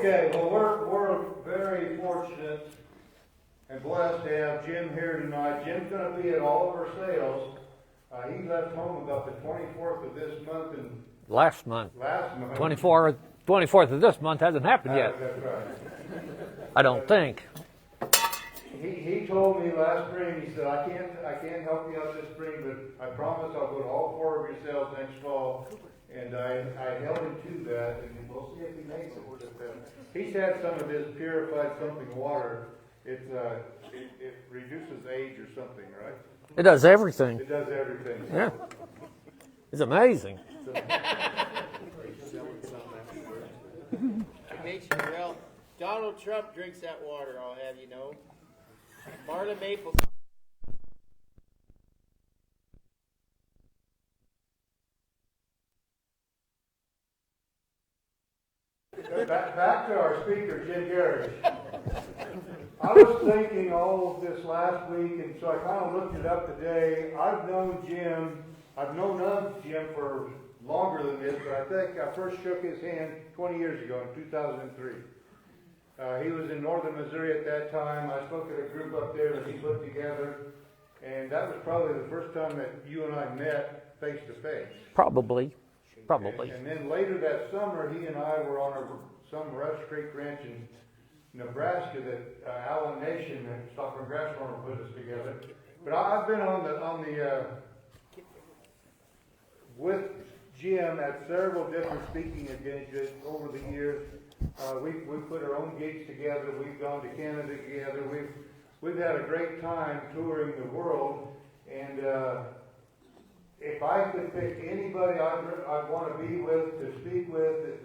Okay, well, we're very fortunate and blessed to have Jim here tonight. Jim's going to be at all of our sales. He left home about the 24th of this month. And last month. 24th of this month hasn't happened yet. That's right. I don't think. He told me last spring, he said, I can't help you out this spring, but I promise I'll go to all 4 of your sales next fall. And I held him to that, and we'll see if he makes it. He's had some of his purified something water. It reduces age or something, right? It does everything. It does everything. Yeah. It's amazing. Well, Donald Trump drinks that water, I'll have you know. Marla Maple. Back to our speaker, Jim Gerrish. I was thinking all of this last week, and so I kind of looked it up today. I've known of Jim for longer than this, but I think I first shook his hand 20 years ago in 2003. He was in northern Missouri at that time. I spoke at a group up there that he put together, and that was probably the first time that you and I met face to face. Probably. And then later that summer, he and I were on some Rush Creek Ranch in Nebraska that Allen Nation and Stockman Grass Farmer put us together. But I've been on the with Jim at several different speaking engagements over the years. We put our own gigs together. We've gone to Canada together. We've had a great time touring the world. And if I could pick anybody I'd want to be with, to speak with, that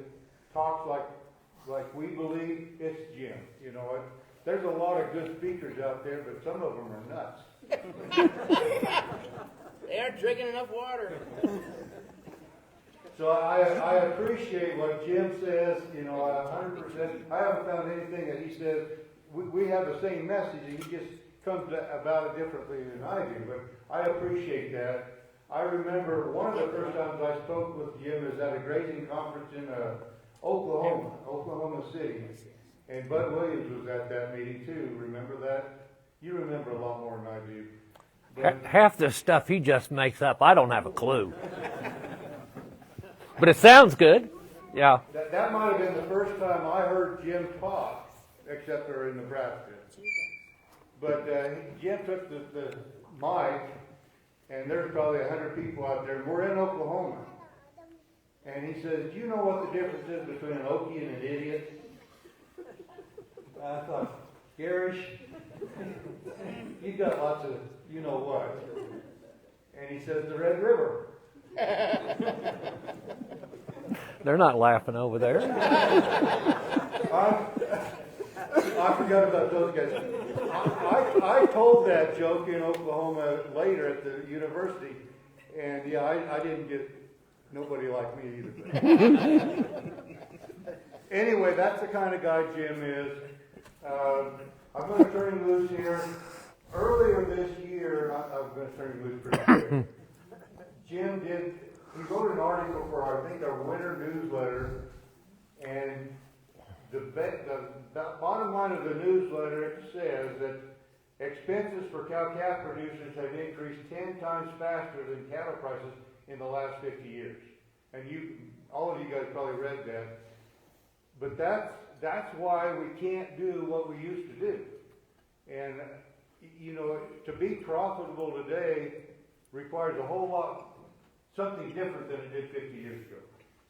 talks like we believe, it's Jim. You know, there's a lot of good speakers out there, but some of them are nuts. They aren't drinking enough water. So I appreciate what Jim says, you know, 100%. I haven't found anything that he says. We have the same message, and he just comes about it differently than I do, but I appreciate that. I remember one of the first times I spoke with Jim is at a grazing conference in Oklahoma City. And Bud Williams was at that meeting too. Remember that? You remember a lot more than I do. But Half the stuff he just makes up, I don't have a clue. But it sounds good. Yeah. that might have been the first time I heard Jim talk, except for in Nebraska. But Jim took the mic, and there's probably 100 people out there. We're in Oklahoma. And he says, do you know what the difference is between an Okie and an idiot? I thought, Gerrish, you got lots of you know what. And he says, the Red River. They're not laughing over there. I forgot about those guys. I told that joke in Oklahoma later at the university, and yeah, I didn't get nobody like me either. Anyway, that's the kind of guy Jim is. I'm going to turn him loose here. Earlier this year, I'm going to turn him loose pretty quick. Jim he wrote an article for, I think, our winter newsletter, and the bottom line of the newsletter says that expenses for cow-calf producers have increased 10 times faster than cattle prices in the last 50 years. And all of you guys probably read that. But that's why we can't do what we used to do. And, you know, to be profitable today requires a whole lot, something different than it did 50 years ago.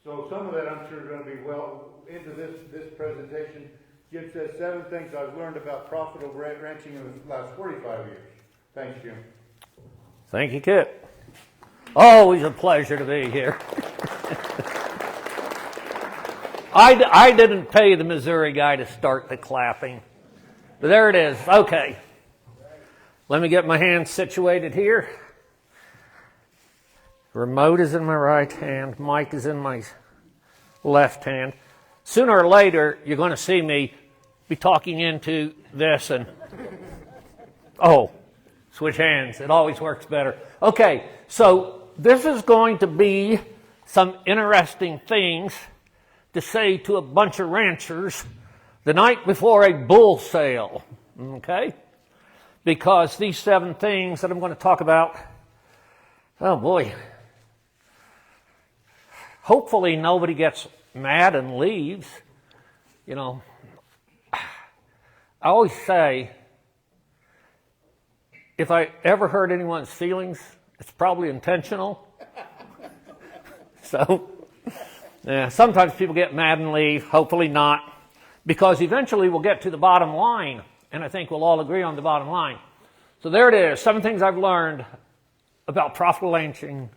So some of that I'm sure is going to be well into this presentation. Jim says 7 things I've learned about profitable ranching in the last 45 years. Thanks, Jim. Thank you, Kit. Always a pleasure to be here. I didn't pay the Missouri guy to start the clapping. But there it is. Okay. Let me get my hands situated here. Remote is in my right hand. Mic is in my left hand. Sooner or later, you're going to see me be talking into this and, switch hands. It always works better. Okay, so this is going to be some interesting things to say to a bunch of ranchers the night before a bull sale, okay? Because these 7 things that I'm going to talk about, oh boy, hopefully nobody gets mad and leaves. You know, I always say, if I ever hurt anyone's feelings, it's probably intentional. So, yeah, sometimes people get mad and leave, hopefully not, because eventually we'll get to the bottom line, and I think we'll all agree on the bottom line. So there it is, 7 things I've learned about profitable ranching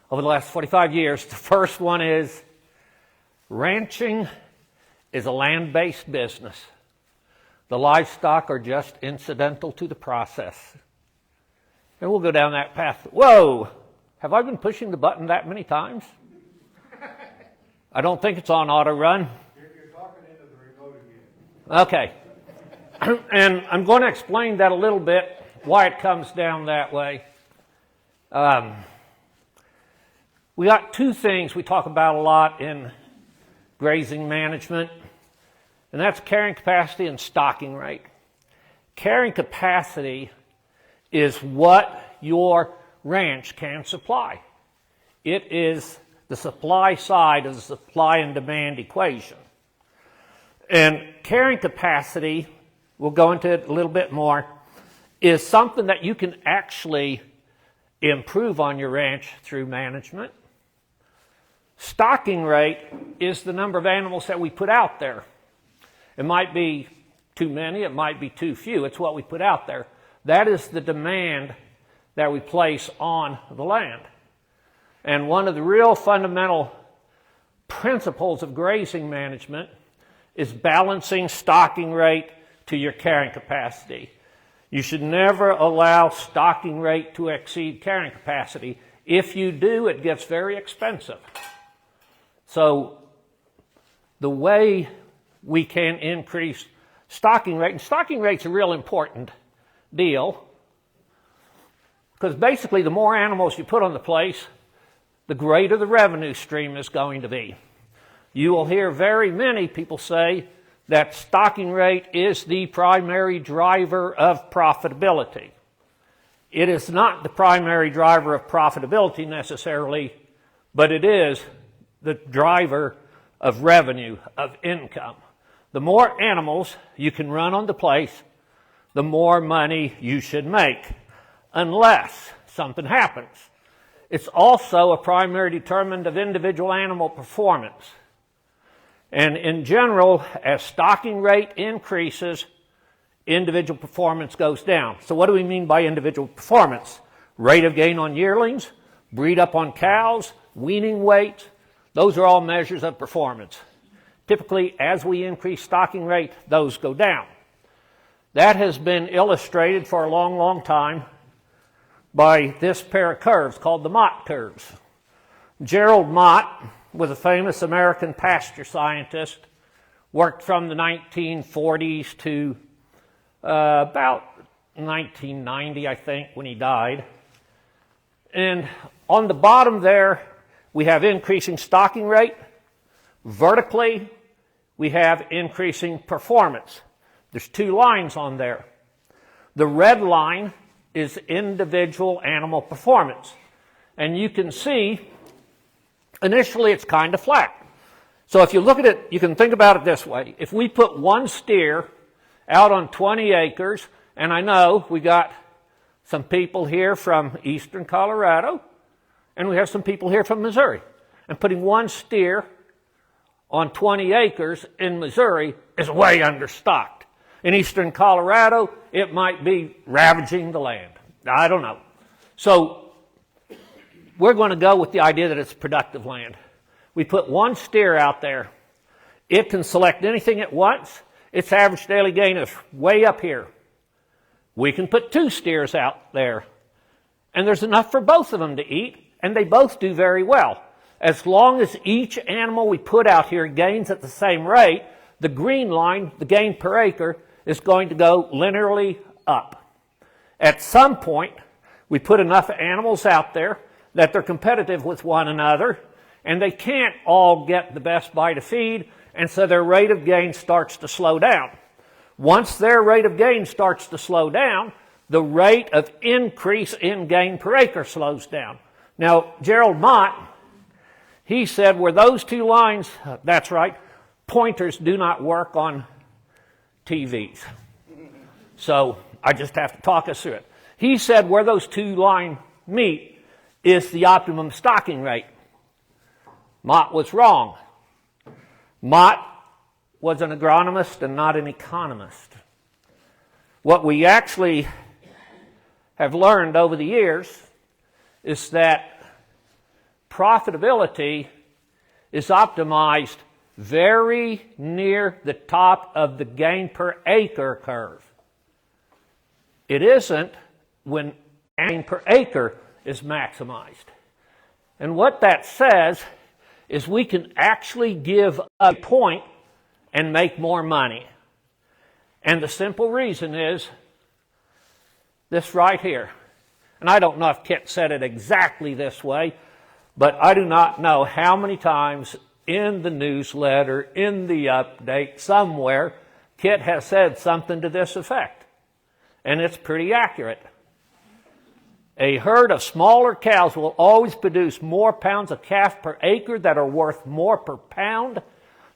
over the last 45 years. The first one is ranching is a land-based business. The livestock are just incidental to the process. And we'll go down that path. Whoa! Have I been pushing the button that many times? I don't think it's on auto run. You're talking into the remote again. Okay. And I'm going to explain that a little bit, why it comes down that way. We got 2 things we talk about a lot in grazing management, and that's carrying capacity and stocking rate. Carrying capacity is what your ranch can supply. It is the supply side of the supply and demand equation. And carrying capacity, we'll go into it a little bit more, is something that you can actually improve on your ranch through management. Stocking rate is the number of animals that we put out there. It might be too many, it might be too few. It's what we put out there. That is the demand that we place on the land. And one of the real fundamental principles of grazing management is balancing stocking rate to your carrying capacity. You should never allow stocking rate to exceed carrying capacity. If you do, it gets very expensive. So the way we can increase stocking rate, and stocking rate's a real important deal, because basically the more animals you put on the place, the greater the revenue stream is going to be. You will hear very many people say that stocking rate is the primary driver of profitability. It is not the primary driver of profitability necessarily, but it is the driver of revenue, of income. The more animals you can run on the place, the more money you should make, unless something happens. It's also a primary determinant of individual animal performance. And in general, as stocking rate increases, individual performance goes down. So what do we mean by individual performance? Rate of gain on yearlings, breed up on cows, weaning weight, those are all measures of performance. Typically, as we increase stocking rate, those go down. That has been illustrated for a long, long time by this pair of curves called the Mott curves. Gerald Mott was a famous American pasture scientist, worked from the 1940s to about 1990, I think, when he died. And on the bottom there, we have increasing stocking rate. Vertically, we have increasing performance. There's 2 lines on there. The red line is individual animal performance. And you can see, initially it's kind of flat. So if you look at it, you can think about it this way. If we put 1 steer out on 20 acres, and I know we got some people here from eastern Colorado, and we have some people here from Missouri. And putting 1 steer on 20 acres in Missouri is way understocked. In eastern Colorado, it might be ravaging the land. I don't know. So we're going to go with the idea that it's productive land. We put 1 steer out there. It can select anything at once. Its average daily gain is way up here. We can put 2 steers out there, and there's enough for both of them to eat, and they both do very well. As long as each animal we put out here gains at the same rate, the green line, the gain per acre, is going to go linearly up. At some point, we put enough animals out there that they're competitive with one another, and they can't all get the best bite of feed, and so their rate of gain starts to slow down. Once their rate of gain starts to slow down, the rate of increase in gain per acre slows down. Now, Gerald Mott, he said, where those two lines, that's right, pointers do not work on TVs. So I just have to talk us through it. He said where those two lines meet is the optimum stocking rate. Mott was wrong. Mott was an agronomist and not an economist. What we actually have learned over the years is that profitability is optimized very near the top of the gain per acre curve. It isn't when gain per acre is maximized. And what that says is we can actually give a point and make more money. And the simple reason is this right here. And I don't know if Kit said it exactly this way, but I do not know how many times in the newsletter, in the update, somewhere, Kit has said something to this effect. And it's pretty accurate. A herd of smaller cows will always produce more pounds of calf per acre that are worth more per pound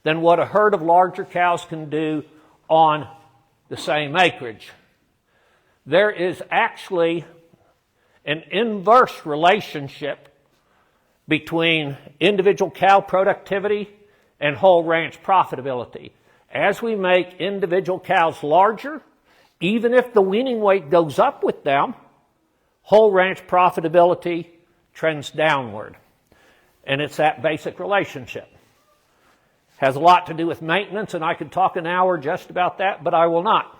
than what a herd of larger cows can do on the same acreage. There is actually an inverse relationship between individual cow productivity and whole ranch profitability. As we make individual cows larger, even if the weaning weight goes up with them, whole ranch profitability trends downward. And it's that basic relationship. Has a lot to do with maintenance, and I could talk an hour just about that, but I will not.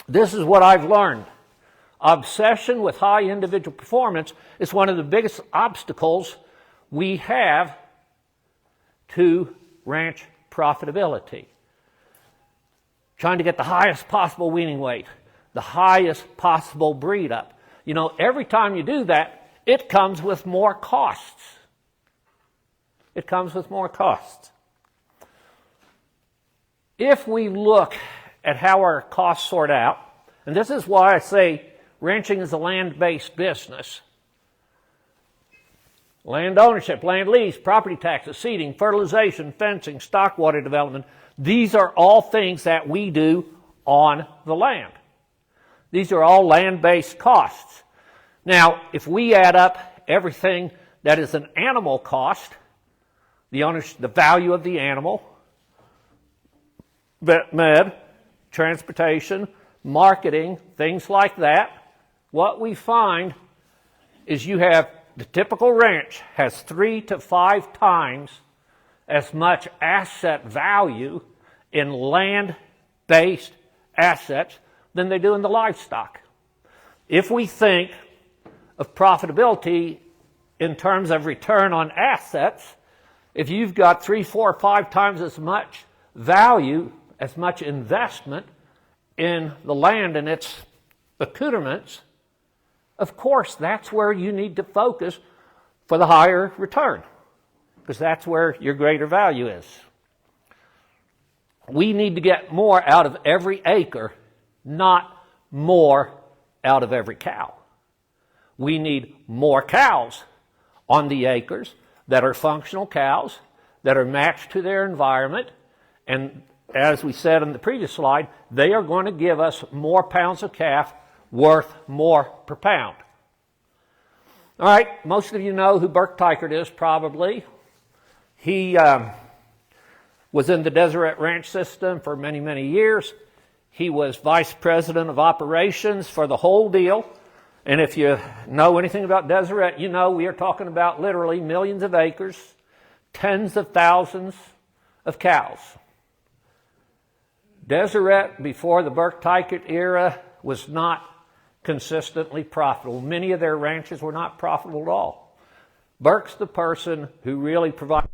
This is what I've learned. Obsession with high individual performance is one of the biggest obstacles we have to ranch profitability. Trying to get the highest possible weaning weight, the highest possible breed up. You know, every time you do that, it comes with more costs. It comes with more costs. If we look at how our costs sort out, and this is why I say ranching is a land-based business. Land ownership, land lease, property taxes, seeding, fertilization, fencing, stock water development. These are all things that we do on the land. These are all land-based costs. Now, if we add up everything that is an animal cost, the value of the animal, vet med, transportation, marketing, things like that, what we find is you have the typical ranch has 3 to 5 times as much asset value in land-based assets than they do in the livestock. If we think of profitability in terms of return on assets, if you've got 3, 4, 5 times as much value, as much investment in the land and its accoutrements, of course, that's where you need to focus for the higher return, because that's where your greater value is. We need to get more out of every acre, not more out of every cow. We need more cows on the acres that are functional cows, that are matched to their environment, and as we said in the previous slide, they are going to give us more pounds of calf worth more per pound. All right, most of you know who Burke Teichert is probably. He was in the Deseret Ranch system for many, many years. He was vice president of operations for the whole deal. And if you know anything about Deseret, you know we are talking about literally millions of acres, tens of thousands of cows. Deseret, before the Burke Teichert era, was not consistently profitable. Many of their ranches were not profitable at all. Burke's the person who really provided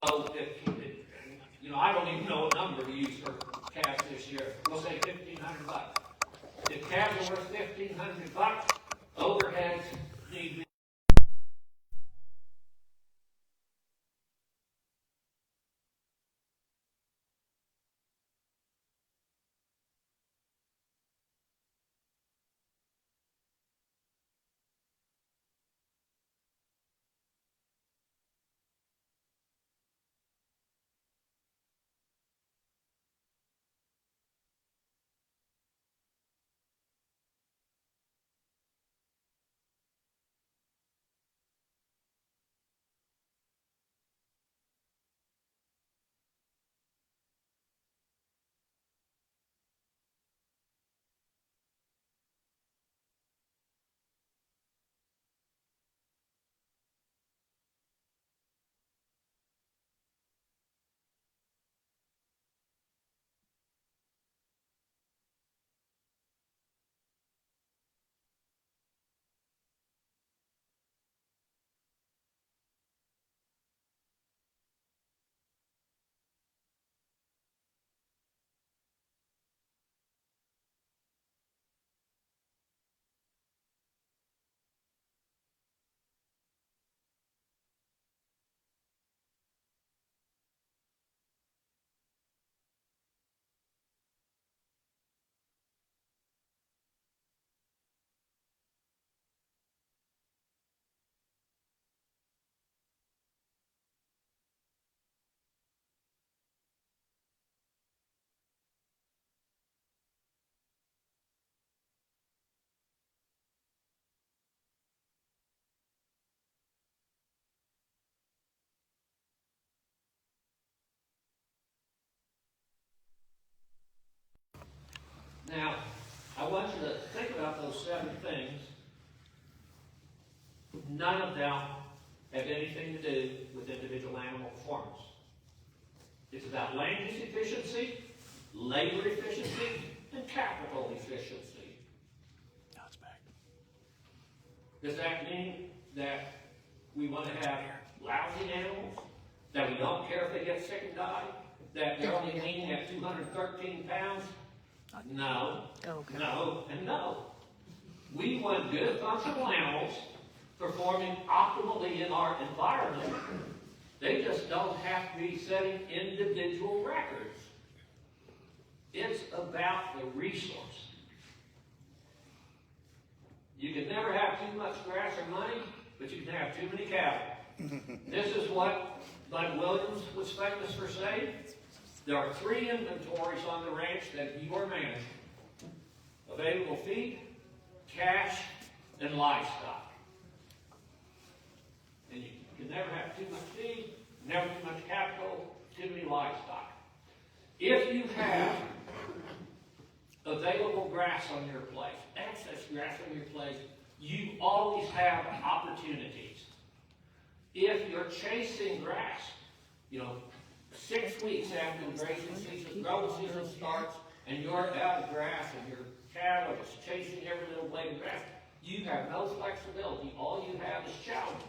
So I don't even know what number to use for calves this year. We'll say $1,500. If calves are worth $1,500, overheads need to be. Now, I want you to think about those 7 things. None of them have anything to do with individual animal performance. It's about land use efficiency, labor efficiency, and capital efficiency. Now it's back. Does that mean that we want to have lousy animals? That we don't care if they get sick and die? That they're only lean at 213 pounds? No, no, and no. We want good functional animals performing optimally in our environment. They just don't have to be setting individual records. It's about the resource. You can never have too much grass or money, but you can have too many cattle. This is what Bud Williams was famous for saying. There are 3 inventories on the ranch that you are managing: available feed, cash, and livestock. And you can never have too much feed, never too much capital, too many livestock. If you have available grass on your place, excess grass on your place, you always have opportunities. If you're chasing grass, 6 weeks after the grazing season, growing season starts, and you're out of grass and your cattle is chasing every little blade of grass, you have no flexibility. All you have is challenges.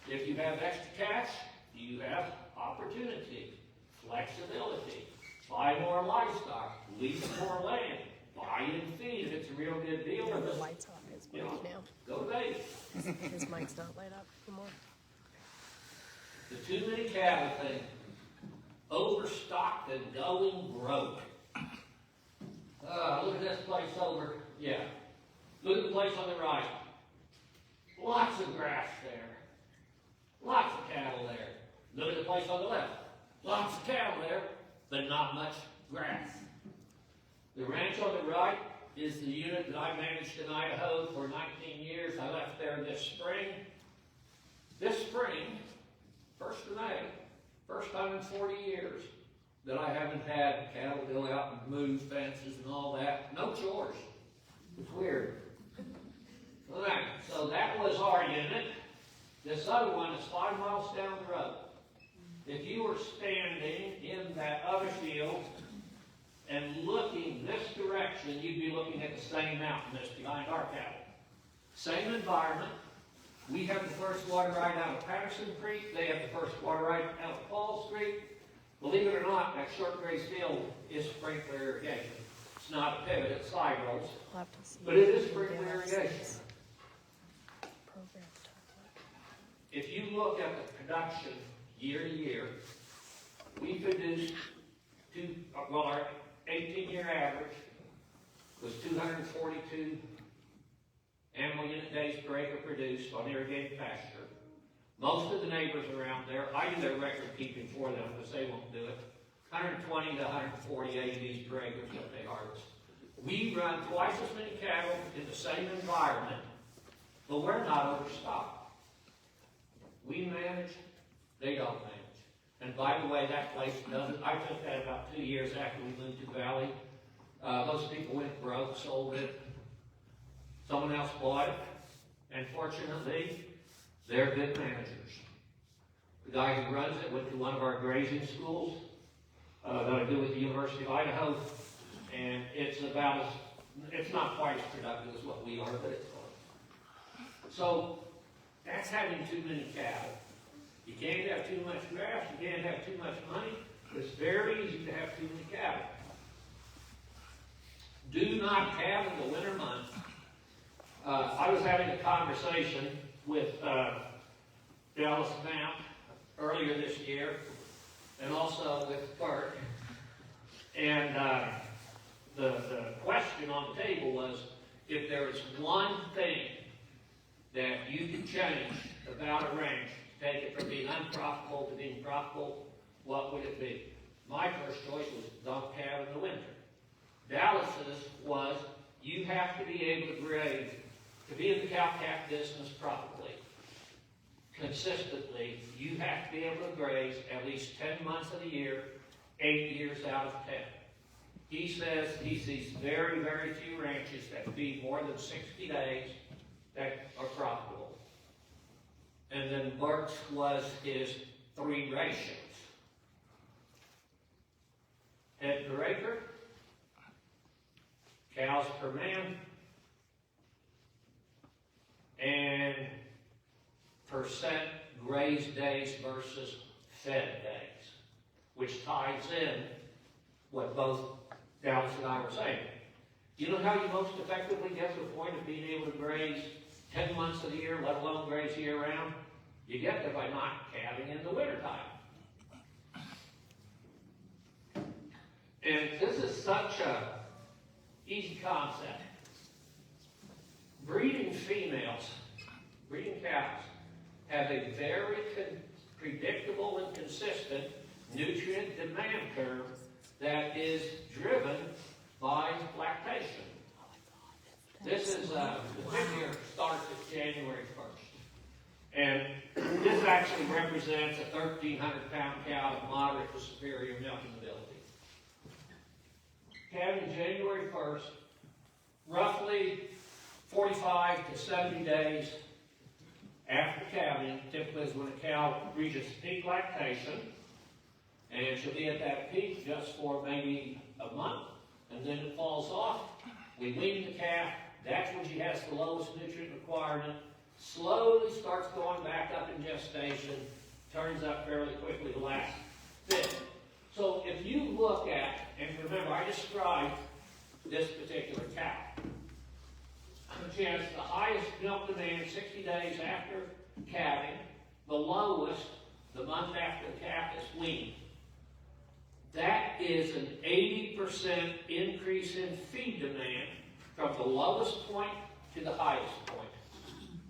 If you have extra cash, you have opportunity, flexibility. Buy more livestock, lease more land, buy in feed if it's a real good deal. Or The just, light's off his mic now. go to Vegas. His mic's not light up anymore. The too many cattle thing. Overstocked and going broke. Look at this place over. Yeah. Look at the place on the right. Lots of grass there. Lots of cattle there. Look at the place on the left. Lots of cattle there, but not much grass. The ranch on the right is the unit that I managed in Idaho for 19 years. I left there this spring. This spring, 1st of May, first time in 40 years that I haven't had cattle go out and move fences and all that. No chores. It's weird. All right, so that was our unit. This other one is 5 miles down the road. If you were standing in that other field and looking this direction, you'd be looking at the same mountain that's behind our cattle. Same environment, We have the first water right out of Patterson Creek. They have the first water right out of Falls Creek. Believe it or not, that short grazed field is sprinkler irrigation. It's not a pivot, it's side rows. We'll have to see. But it is sprinkler irrigation. Program to talk about. If you look at the production year to year, we produced our 18-year average was 242 animal unit days per acre produced on irrigated pasture. Most of the neighbors around there, I do their record keeping for them because they won't do it. 120 to 140 ADs per acre is what they harvest. We run twice as many cattle in the same environment, but we're not overstocked. We manage, they don't manage. And by the way, that place doesn't, I took that about 2 years after we moved to Valley. Most people went broke, sold it. Someone else bought it. And fortunately, they're good managers. The guy who runs it went to one of our grazing schools that I do with the University of Idaho. And it's not quite as productive as what we are, but it's fun. So, that's having too many cattle. You can't have too much grass, you can't have too much money, but it's very easy to have too many cattle. Do not calve in the winter months. I was having a conversation with Dallas Vamp earlier this year, and also with Bert, and the question on the table was, if there is one thing that you can change about a ranch, take it from being unprofitable to being profitable, what would it be? My first choice was don't calve in the winter. Dallas's was, you have to be able to graze, to be in the cow-calf business profitably, consistently, you have to be able to graze at least 10 months of the year, 8 years out of 10. He says he sees very, very few ranches that feed more than 60 days that are profitable. And then Bert's was his 3 rations. Head per acre, cows per man, and percent grazed days versus fed days, which ties in what both Dallas and I were saying. You know how you most effectively get to the point of being able to graze 10 months of the year, let alone graze year round? You get there by not calving in the wintertime. And this is such a easy concept. Breeding females, breeding cows, have a very predictable and consistent nutrient demand curve that is driven by lactation. This is, the figure starts at January 1st. And this actually represents a 1,300-pound cow of moderate to superior milking ability. Calving January 1st, roughly 45 to 70 days after calving, typically is when a cow reaches peak lactation, and she'll be at that peak just for maybe a month, and then it falls off. We wean the calf. That's when she has the lowest nutrient requirement. Slowly starts going back up in gestation, turns up fairly quickly the last bit. So if you look at, and remember, I described this particular cow. She has the highest milk demand 60 days after calving, the lowest the month after the calf is weaned. That is an 80% increase in feed demand from the lowest point to the highest point.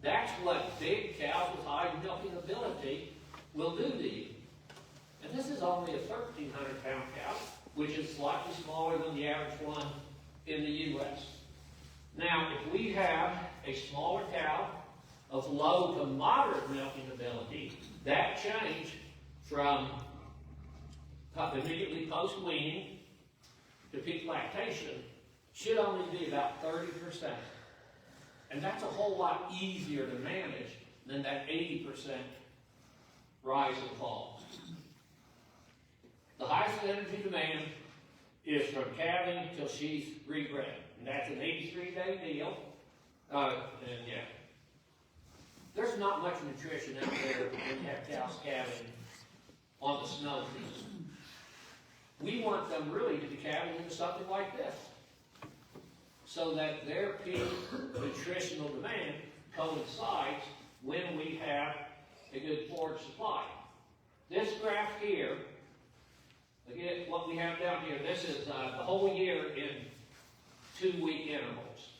That's what big cows with high milking ability will do to you. And this is only a 1,300-pound cow, which is slightly smaller than the average one in the U.S. Now, if we have a smaller cow of low to moderate milking ability, that change from immediately post-weaning to peak lactation should only be about 30%. And that's a whole lot easier to manage than that 80% rise and fall. The highest energy demand is from calving till she's rebred. And that's an 83-day deal. there's not much nutrition out there when you have cows calving on the snow season. We want them really to be calving into something like this, so that their peak nutritional demand coincides when we have a good forage supply. This graph here, again, what we have down here, this is the whole year in 2-week intervals.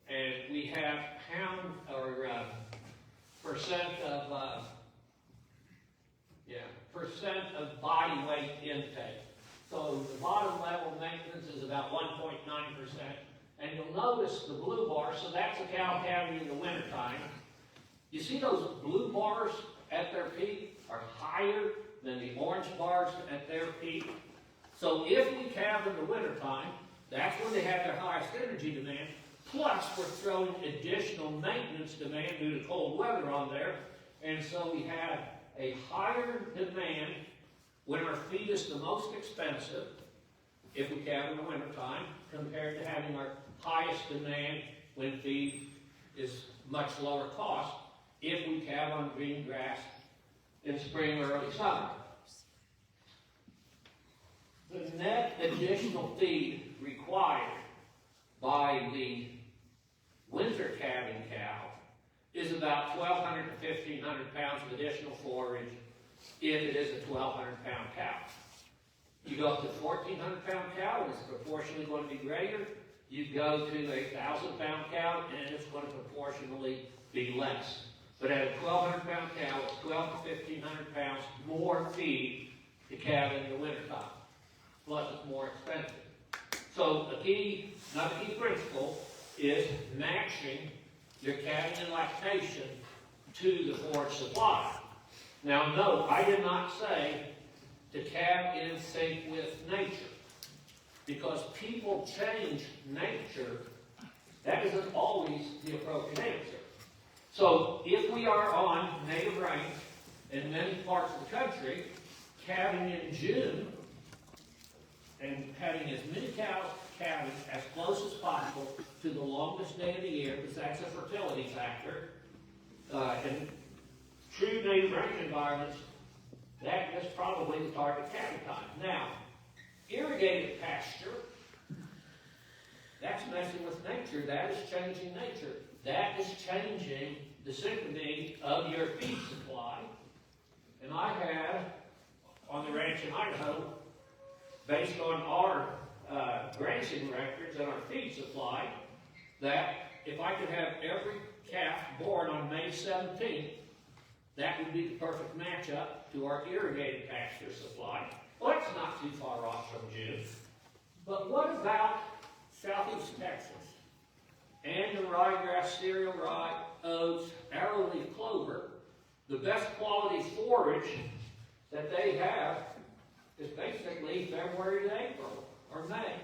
And we have pound or percent of body weight intake. So the bottom level maintenance is about 1.9%. And you'll notice the blue bar, so that's a cow calving in the wintertime. You see those blue bars at their peak are higher than the orange bars at their peak. So if we calve in the wintertime, that's when they have their highest energy demand. Plus, we're throwing additional maintenance demand due to cold weather on there. And so we have a higher demand when our feed is the most expensive, if we calve in the wintertime, compared to having our highest demand when feed is much lower cost, if we calve on green grass in spring or early summer. The net additional feed required by the winter calving cow is about 1,200 to 1,500 pounds of additional forage if it is a 1,200-pound cow. You go up to a 1,400-pound cow, and it's proportionally going to be greater. You go to a 1,000-pound cow, and it's going to proportionally be less. But at a 1,200-pound cow, it's 1,200 to 1,500 pounds more feed to calve in the wintertime. Plus, it's more expensive. So another key principle is matching your calving and lactation to the forage supply. Now note, I did not say to calve in sync with nature, because people change nature. That isn't always the appropriate answer. So if we are on native range in many parts of the country, calving in June and having as many cows calving as close as possible to the longest day of the year, because that's a fertility factor. In true native range environments, that is probably the target calving time. Now, irrigated pasture, that's messing with nature. That is changing nature. That is changing the synchrony of your feed supply. And I had, on the ranch in Idaho, based on our grazing records and our feed supply, that if I could have every calf born on May 17th, that would be the perfect matchup to our irrigated pasture supply. Well, that's not too far off from June. But what about southeast Texas? And the ryegrass, cereal rye, oats, arrowleaf clover, the best quality forage that they have is basically February to April or May.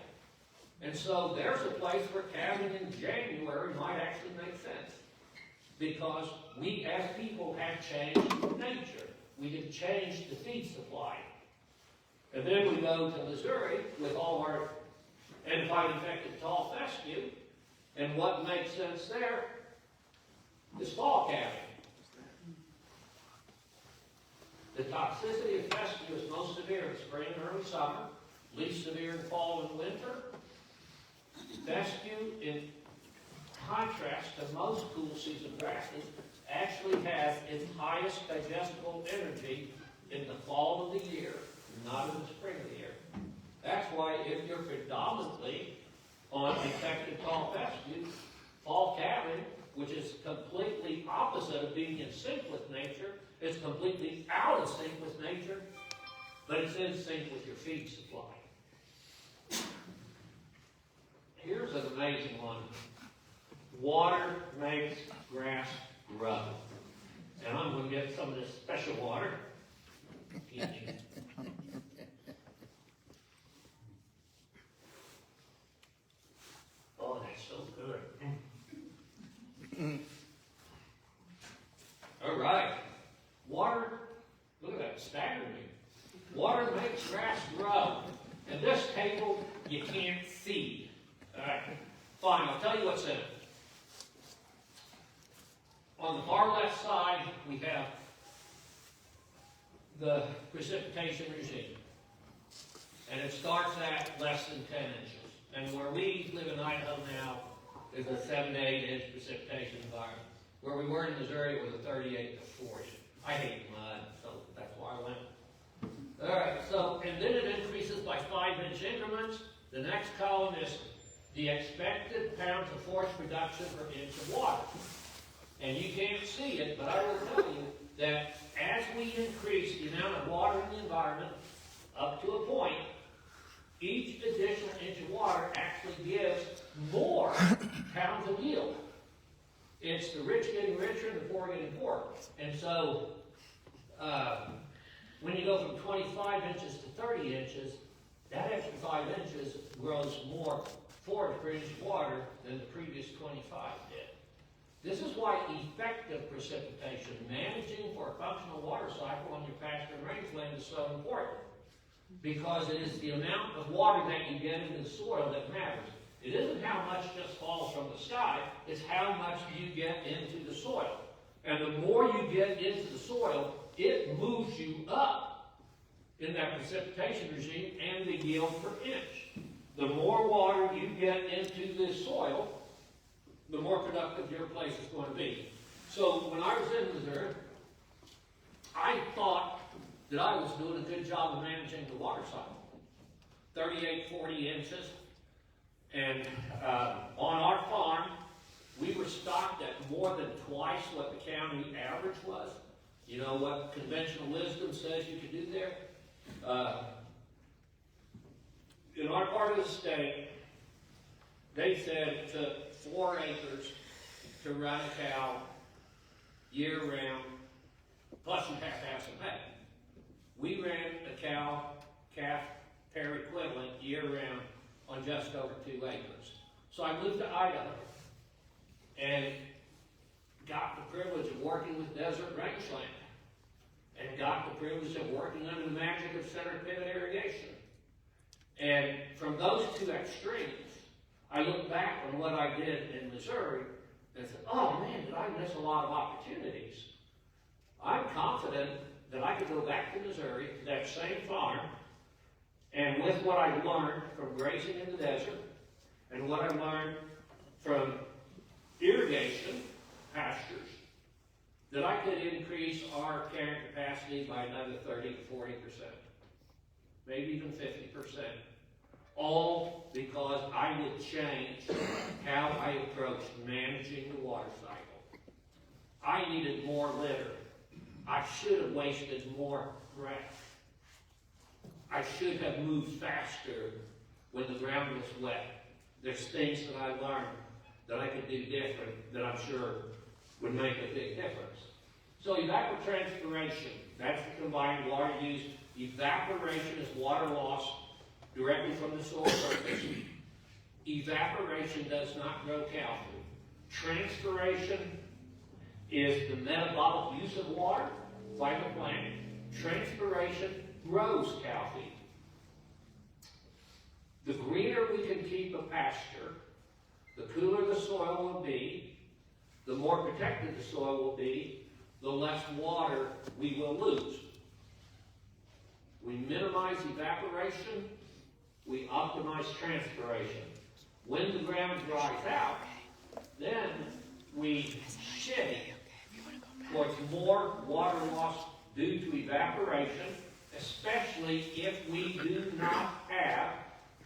And so there's a place where calving in January might actually make sense, because we as people have changed nature. We have changed the feed supply. And then we go to Missouri with all our infected tall fescue, and what makes sense there is fall calving. The toxicity of fescue is most severe in spring and early summer, least severe in fall and winter. Fescue, in contrast to most cool season grasses, actually has its highest digestible energy in the fall of the year, not in the spring of the year. That's why if you're predominantly on infected tall fescue, fall calving, which is completely opposite of being in sync with nature, it's completely out of sync with nature, but it's in sync with your feed supply. Here's an amazing one. Water makes grass grow. And I'm going to get some of this special water. Oh, that's so good. All right. Water, look at that, staggering me. Water makes grass grow. And this table, you can't see. All right. Fine, I'll tell you what's in it. On the far left side, we have the precipitation regime. And it starts at less than 10 inches. And where we live in Idaho now is a 7 to 8 inch precipitation environment. Where we were in Missouri, it was a 38 to 40. I hate mud, so that's why I went. All right, so, and then it increases by 5-inch increments. The next column is the expected pounds of force production per inch of water. And you can't see it, but I will tell you that as we increase the amount of water in the environment up to a point, each additional inch of water actually gives more pounds of yield. It's the rich getting richer and the poor getting poorer. And so, when you go from 25 inches to 30 inches, that extra 5 inches grows more forage per inch of water than the previous 25 did. This is why effective precipitation, managing for a functional water cycle on your pasture and rangeland, is so important. Because it is the amount of water that you get into the soil that matters. It isn't how much just falls from the sky, it's how much you get into the soil. And the more you get into the soil, it moves you up in that precipitation regime and the yield per inch. The more water you get into the soil, the more productive your place is going to be. So when I was in Missouri, I thought that I was doing a good job of managing the water cycle. 38, 40 inches. And on our farm, we were stocked at more than twice what the county average was. You know what conventional wisdom says you can do there? In our part of the state, they said it took 4 acres to run a cow year-round, plus you have to have some hay. We ran a calf pair equivalent year-round on just over 2 acres. So I moved to Idaho and got the privilege of working with desert rangeland and got the privilege of working under the magic of center pivot irrigation. And from those two extremes, I look back on what I did in Missouri and said, oh man, did I miss a lot of opportunities. I'm confident that I could go back to Missouri, to that same farm, and with what I learned from grazing in the desert, and what I learned from irrigation pastures, that I could increase our carrying capacity by another 30 to 40%, maybe even 50%. All because I would change how I approached managing the water cycle. I needed more litter. I should have wasted more breath. I should have moved faster when the ground was wet. There's things that I learned that I could do different that I'm sure would make a big difference. So evapotranspiration, that's the combined water use. Evaporation is water loss directly from the soil surface. Evaporation does not grow cow food. Transpiration is the metabolic use of water by the plant. Transpiration grows cow feed. The greener we can keep a pasture, the cooler the soil will be, the more protected the soil will be, the less water we will lose. We minimize evaporation, we optimize transpiration. When the ground dries out, then we shift towards more water loss due to evaporation, especially if we do not have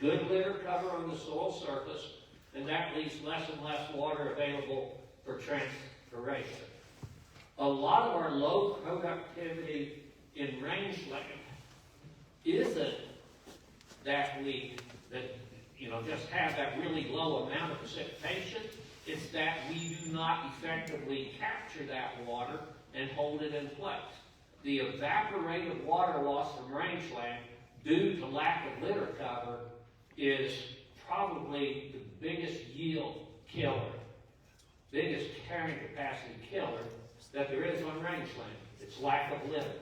good litter cover on the soil surface, and that leaves less and less water available for transpiration. A lot of our low productivity in rangeland isn't that we just have that really low amount of precipitation. It's that we do not effectively capture that water and hold it in place. The evaporative water loss from rangeland due to lack of litter cover is probably the biggest yield killer, biggest carrying capacity killer that there is on rangeland. It's lack of litter.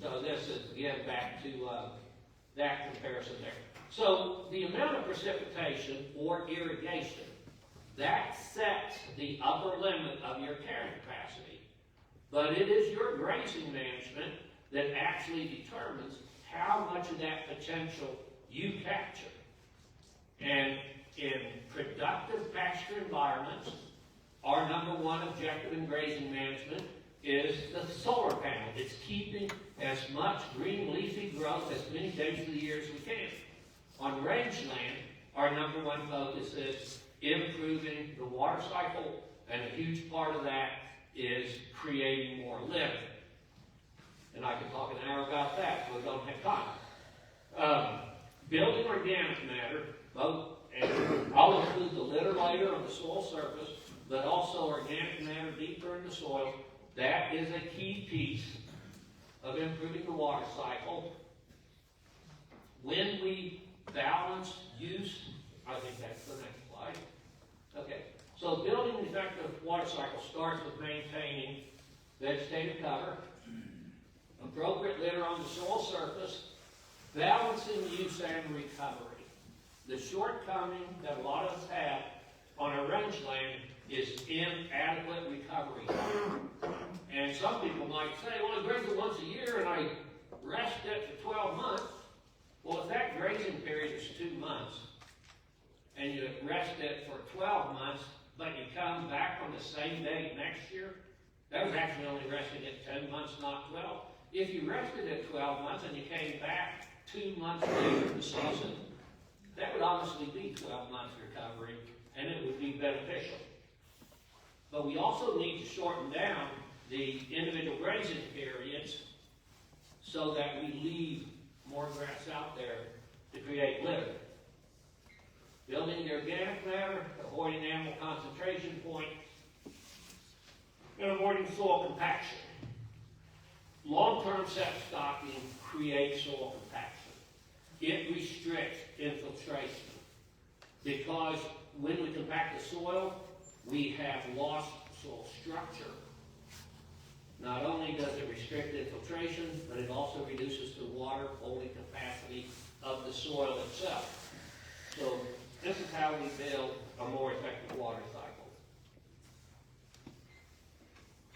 So this is, again, back to that comparison there. So the amount of precipitation or irrigation that sets the upper limit of your carrying capacity. But it is your grazing management that actually determines how much of that potential you capture. And in productive pasture environments, our number one objective in grazing management is the solar panel. It's keeping as much green leafy growth as many days of the year as we can. On rangeland, our number one focus is improving the water cycle, and a huge part of that is creating more litter. And I can talk an hour about that, but we don't have time. Building organic matter, and I'll include the litter layer on the soil surface, but also organic matter deeper in the soil. That is a key piece of improving the water cycle. When we balance use, I think that's the next slide. Okay, so building an effective water cycle starts with maintaining vegetative cover, appropriate litter on the soil surface, balancing use and recovery. The shortcoming that a lot of us have on our rangeland is inadequate recovery. And some people might say, well, I graze it once a year and I rest it for 12 months. Well, if that grazing period is 2 months, and you rest it for 12 months, but you come back on the same day next year, that was actually only resting it 10 months, not 12. If you rested it 12 months and you came back 2 months later in the season, that would honestly be 12 months recovery, and it would be beneficial. But we also need to shorten down the individual grazing periods so that we leave more grass out there to create litter. Building the organic matter, avoiding animal concentration points, and avoiding soil compaction. Long-term set stocking creates soil compaction. It restricts infiltration because when we compact the soil, we have lost soil structure. Not only does it restrict infiltration, but it also reduces the water holding capacity of the soil itself. So this is how we build a more effective water cycle.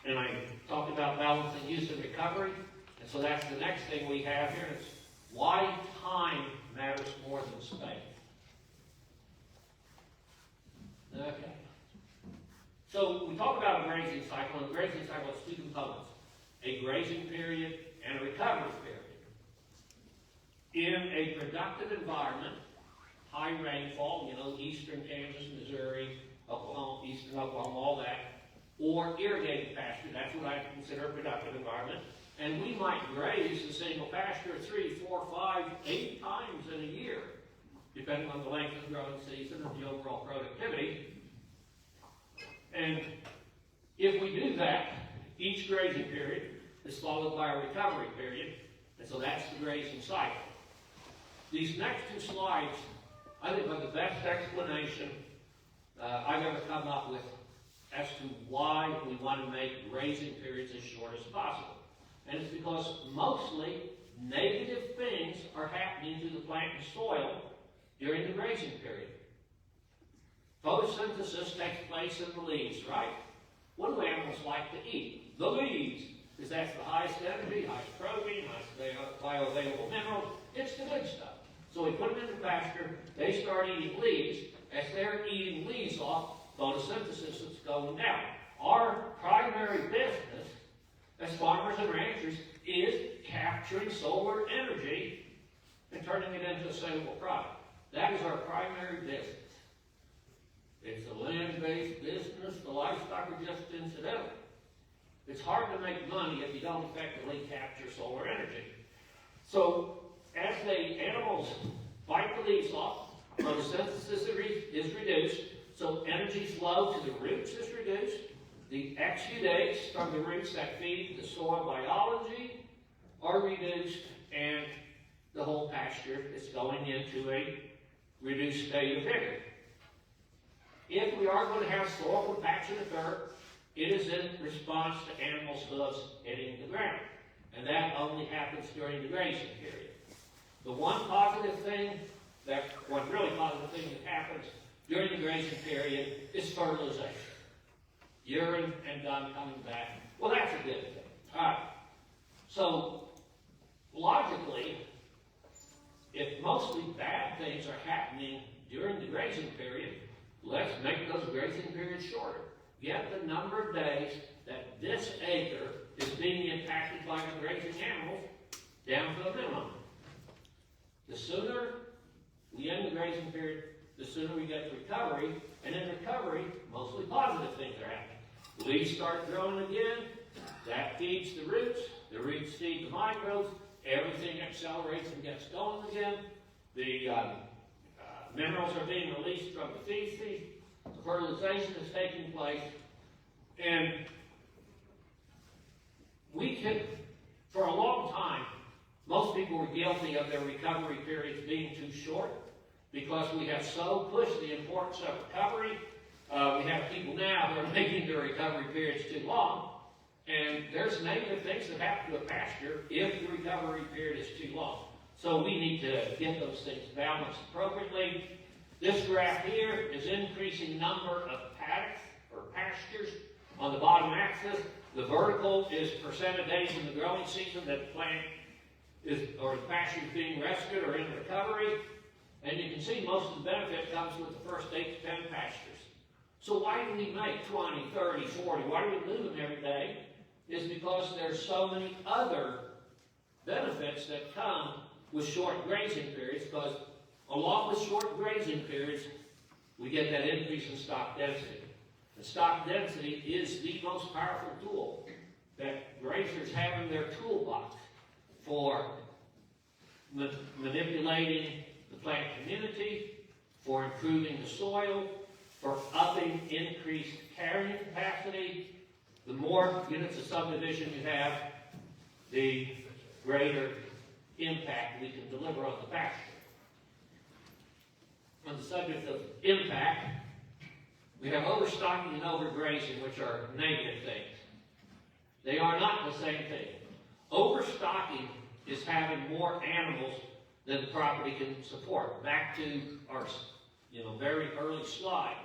And I talked about balancing use and recovery, and so that's the next thing we have here. It's why time matters more than space. Okay. So we talk about a grazing cycle, and a grazing cycle has two components: a grazing period and a recovery period. In a productive environment, high rainfall, eastern Kansas, Missouri, Oklahoma, eastern Oklahoma, all that, or irrigated pasture, that's what I consider a productive environment. And we might graze a single pasture 3, 4, 5, 8 times in a year, depending on the length of the growing season and the overall productivity. And if we do that, each grazing period is followed by a recovery period, and so that's the grazing cycle. These next two slides, I think, are the best explanation I've ever come up with as to why we want to make grazing periods as short as possible. And it's because mostly negative things are happening to the plant and soil during the grazing period. Photosynthesis takes place in the leaves, right? What do animals like to eat? The leaves, because that's the highest energy, highest protein, highest bioavailable minerals. It's the good stuff. So we put them in the pasture, they start eating leaves. As they're eating leaves off, photosynthesis is going down. Our primary business as farmers and ranchers is capturing solar energy and turning it into a saleable product. That is our primary business. It's a land-based business. The livestock are just incidental. It's hard to make money if you don't effectively capture solar energy. So as the animals bite the leaves off, photosynthesis is reduced, so energy flow to the roots is reduced. The exudates from the roots that feed the soil biology are reduced, and the whole pasture is going into a reduced state of vigor. If we are going to have soil compaction occur, it is in response to animals' hooves hitting the ground. And that only happens during the grazing period. The one really positive thing that happens during the grazing period is fertilization. Urine and dung coming back. Well, that's a good thing. All right. So, logically, if mostly bad things are happening during the grazing period, let's make those grazing periods shorter. Get the number of days that this acre is being impacted by the grazing animals down to a minimum. The sooner we end the grazing period, the sooner we get to recovery, and in recovery, mostly positive things are happening. Leaves start growing again, that feeds the roots feed the microbes, everything accelerates and gets going again. The minerals are being released from the feces, the fertilization is taking place, and we can, for a long time, most people were guilty of their recovery periods being too short because we have so pushed the importance of recovery. We have people now who are making their recovery periods too long, and there's negative things that happen to a pasture if the recovery period is too long. So we need to get those things balanced appropriately. This graph here is increasing number of paddocks or pastures on the bottom axis. The vertical is percent of days in the growing season that the plant is, or the pasture is being rescued or in recovery. And you can see most of the benefit comes with the first 8 to 10 pastures. So why do we make 20, 30, 40? Why do we move them every day? Is because there's so many other benefits that come with short grazing periods, because along with short grazing periods, we get that increase in stock density. And stock density is the most powerful tool that grazers have in their toolbox for manipulating the plant community, for improving the soil, for upping increased carrying capacity. The more units of subdivision you have, the greater impact we can deliver on the pasture. On the subject of impact, we have overstocking and overgrazing, which are negative things. They are not the same thing. Overstocking is having more animals than the property can support. Back to our very early slide.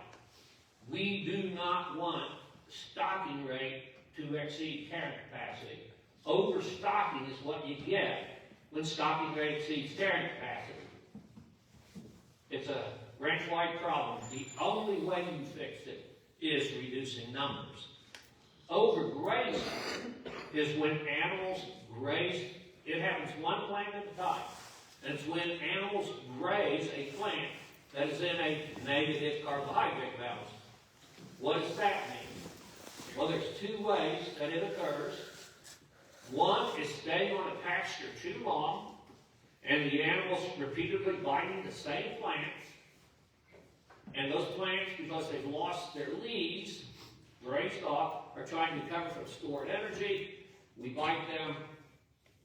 We do not want stocking rate to exceed carrying capacity. Overstocking is what you get when stocking rate exceeds carrying capacity. It's a ranch-wide problem. The only way you fix it is reducing numbers. Overgrazing is when animals graze. It happens one plant at a time. And it's when animals graze a plant that is in a negative carbohydrate balance. What does that mean? Well, there's 2 ways that it occurs. One is staying on a pasture too long, and the animals repeatedly biting the same plants. And those plants, because they've lost their leaves, grazed off, are trying to recover from stored energy. We bite them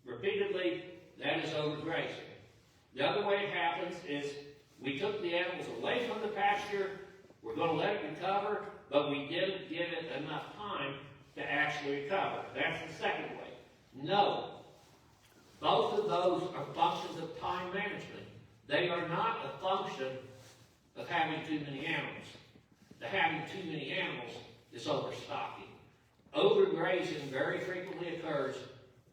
repeatedly. That is overgrazing. The other way it happens is we took the animals away from the pasture. We're going to let it recover, but we didn't give it enough time to actually recover. That's the second way. No. Both of those are functions of time management. They are not a function of having too many animals. The having too many animals is overstocking. Overgrazing very frequently occurs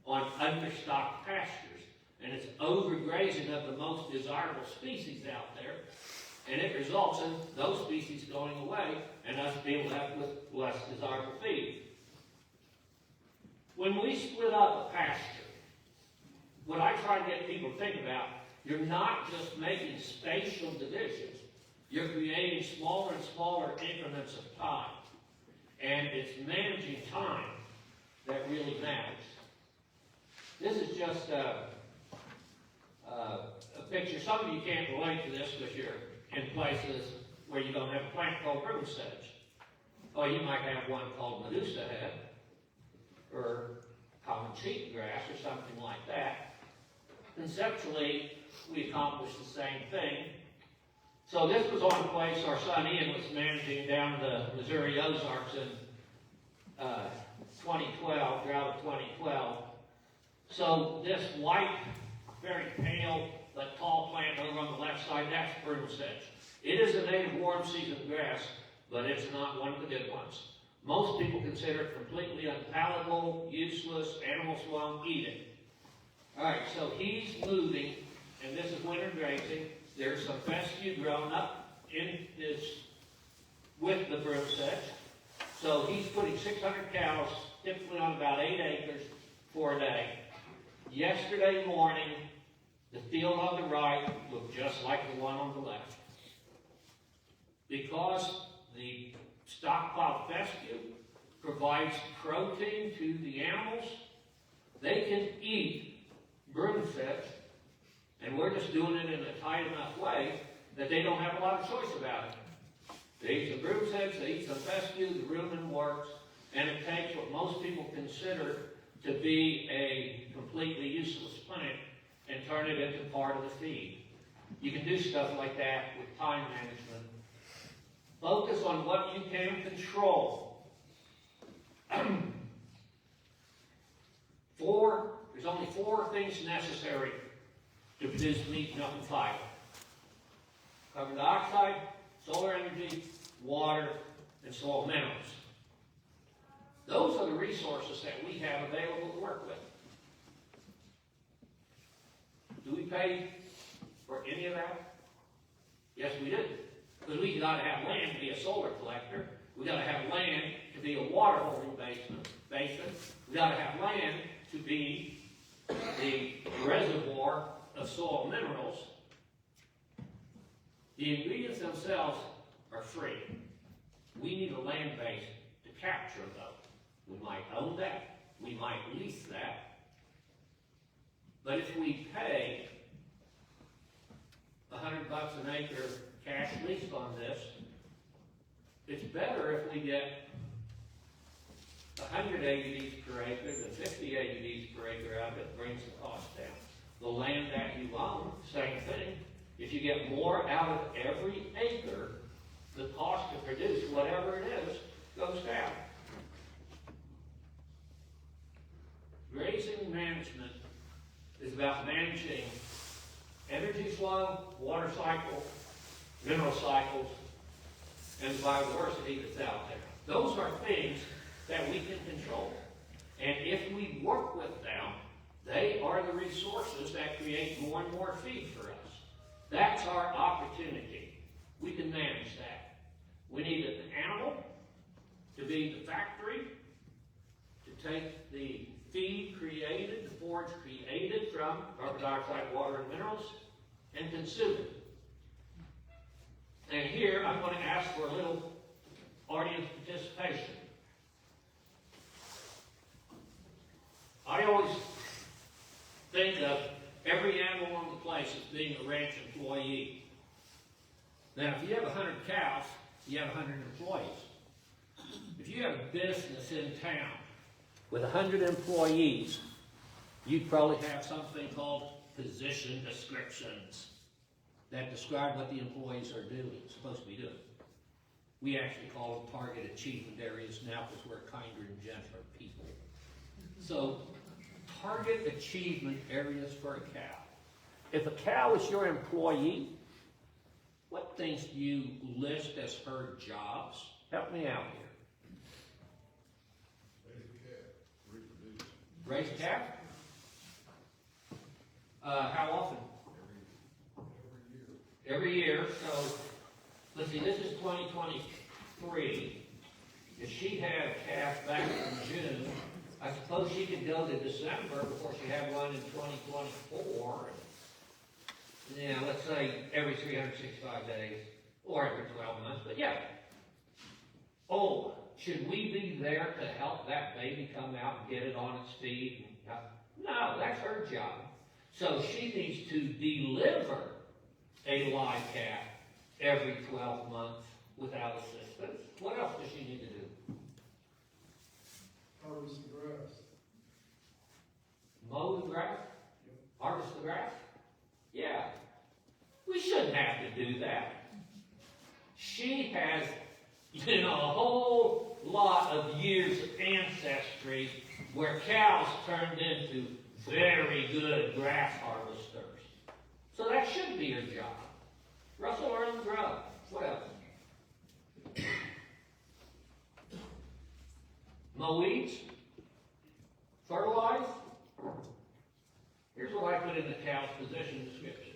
on understocked pastures, and it's overgrazing of the most desirable species out there, and it results in those species going away and us being left with less desirable feed. When we split up a pasture, what I try to get people to think about, you're not just making spatial divisions, you're creating smaller and smaller increments of time. And it's managing time that really matters. This is just a picture. Some of you can't relate to this because you're in places where you don't have a plant called broom sedge. Or you might have one called Medusa head, or common cheatgrass, or something like that. Conceptually, we accomplish the same thing. So this was on a place our son Ian was managing down the Missouri Ozarks in 2012, drought of 2012. So this white, very pale but tall plant over on the left side, that's broom sedge. It is a native warm season grass, but it's not one of the good ones. Most people consider it completely unpalatable, useless, animals won't eat it. Alright, so he's moving, and this is winter grazing. There's some fescue grown up in his, with the broom sedge. So he's putting 600 cows, typically on about 8 acres, for a day. Yesterday morning, the field on the right looked just like the one on the left. Because the stockpile fescue provides protein to the animals, they can eat broom sedge, and we're just doing it in a tight enough way that they don't have a lot of choice about it. They eat some broom sedge, they eat some fescue, the rumen works, and it takes what most people consider to be a completely useless plant and turn it into part of the feed. You can do stuff like that with time management. Focus on what you can control. There's only 4 things necessary to produce meat, milk, and fiber. Carbon dioxide, solar energy, water, and soil minerals. Those are the resources that we have available to work with. Do we pay for any of that? Yes, we do. Because we got to have land to be a solar collector. We got to have land to be a water holding basin. We got to have land to be the reservoir of soil minerals. The ingredients themselves are free. We need a land base to capture those. We might own that. We might lease that. But if we pay $100 an acre cash lease on this, it's better if we get 100 AUDs per acre than 50 AUDs per acre out of it. Brings the cost down. The land that you own, same thing. If you get more out of every acre, the cost to produce whatever it is goes down. Grazing management is about managing energy flow, water cycle, mineral cycles, and biodiversity that's out there. Those are things that we can control. And if we work with them, they are the resources that create more and more feed for us. That's our opportunity. We can manage that. We need an animal to be the factory, to take the feed created, the forage created from carbon dioxide, water, and minerals, and consume it. And here I'm going to ask for a little audience participation. I always think of every animal on the place as being a ranch employee. Now, if you have 100 cows, you have 100 employees. If you have a business in town with 100 employees, you'd probably have something called position descriptions that describe what the employees are doing, supposed to be doing. We actually call them target achievement areas now because we're kinder and gentler people. So, target achievement areas for a cow. If a cow is your employee, what things do you list as her jobs? Help me out here. Raise a calf? How often? Every year. So, let's see, this is 2023. If she had a calf back in June, I suppose she could go to December before she had one in 2024. Yeah, let's say every 365 days, or every 12 months, but yeah. Oh, should we be there to help that baby come out and get it on its feet? No, that's her job. So she needs to deliver a live calf every 12 months without assistance. What else does she need to do? Harvest the grass. Mow the grass? Harvest the grass? Yeah. We shouldn't have to do that. She has, a whole lot of years of ancestry where cows turned into very good grass harvesters. So that should be her job. Rustle, earn, and grow. mow weeds, fertilize. Here's what I put in the cow's position description.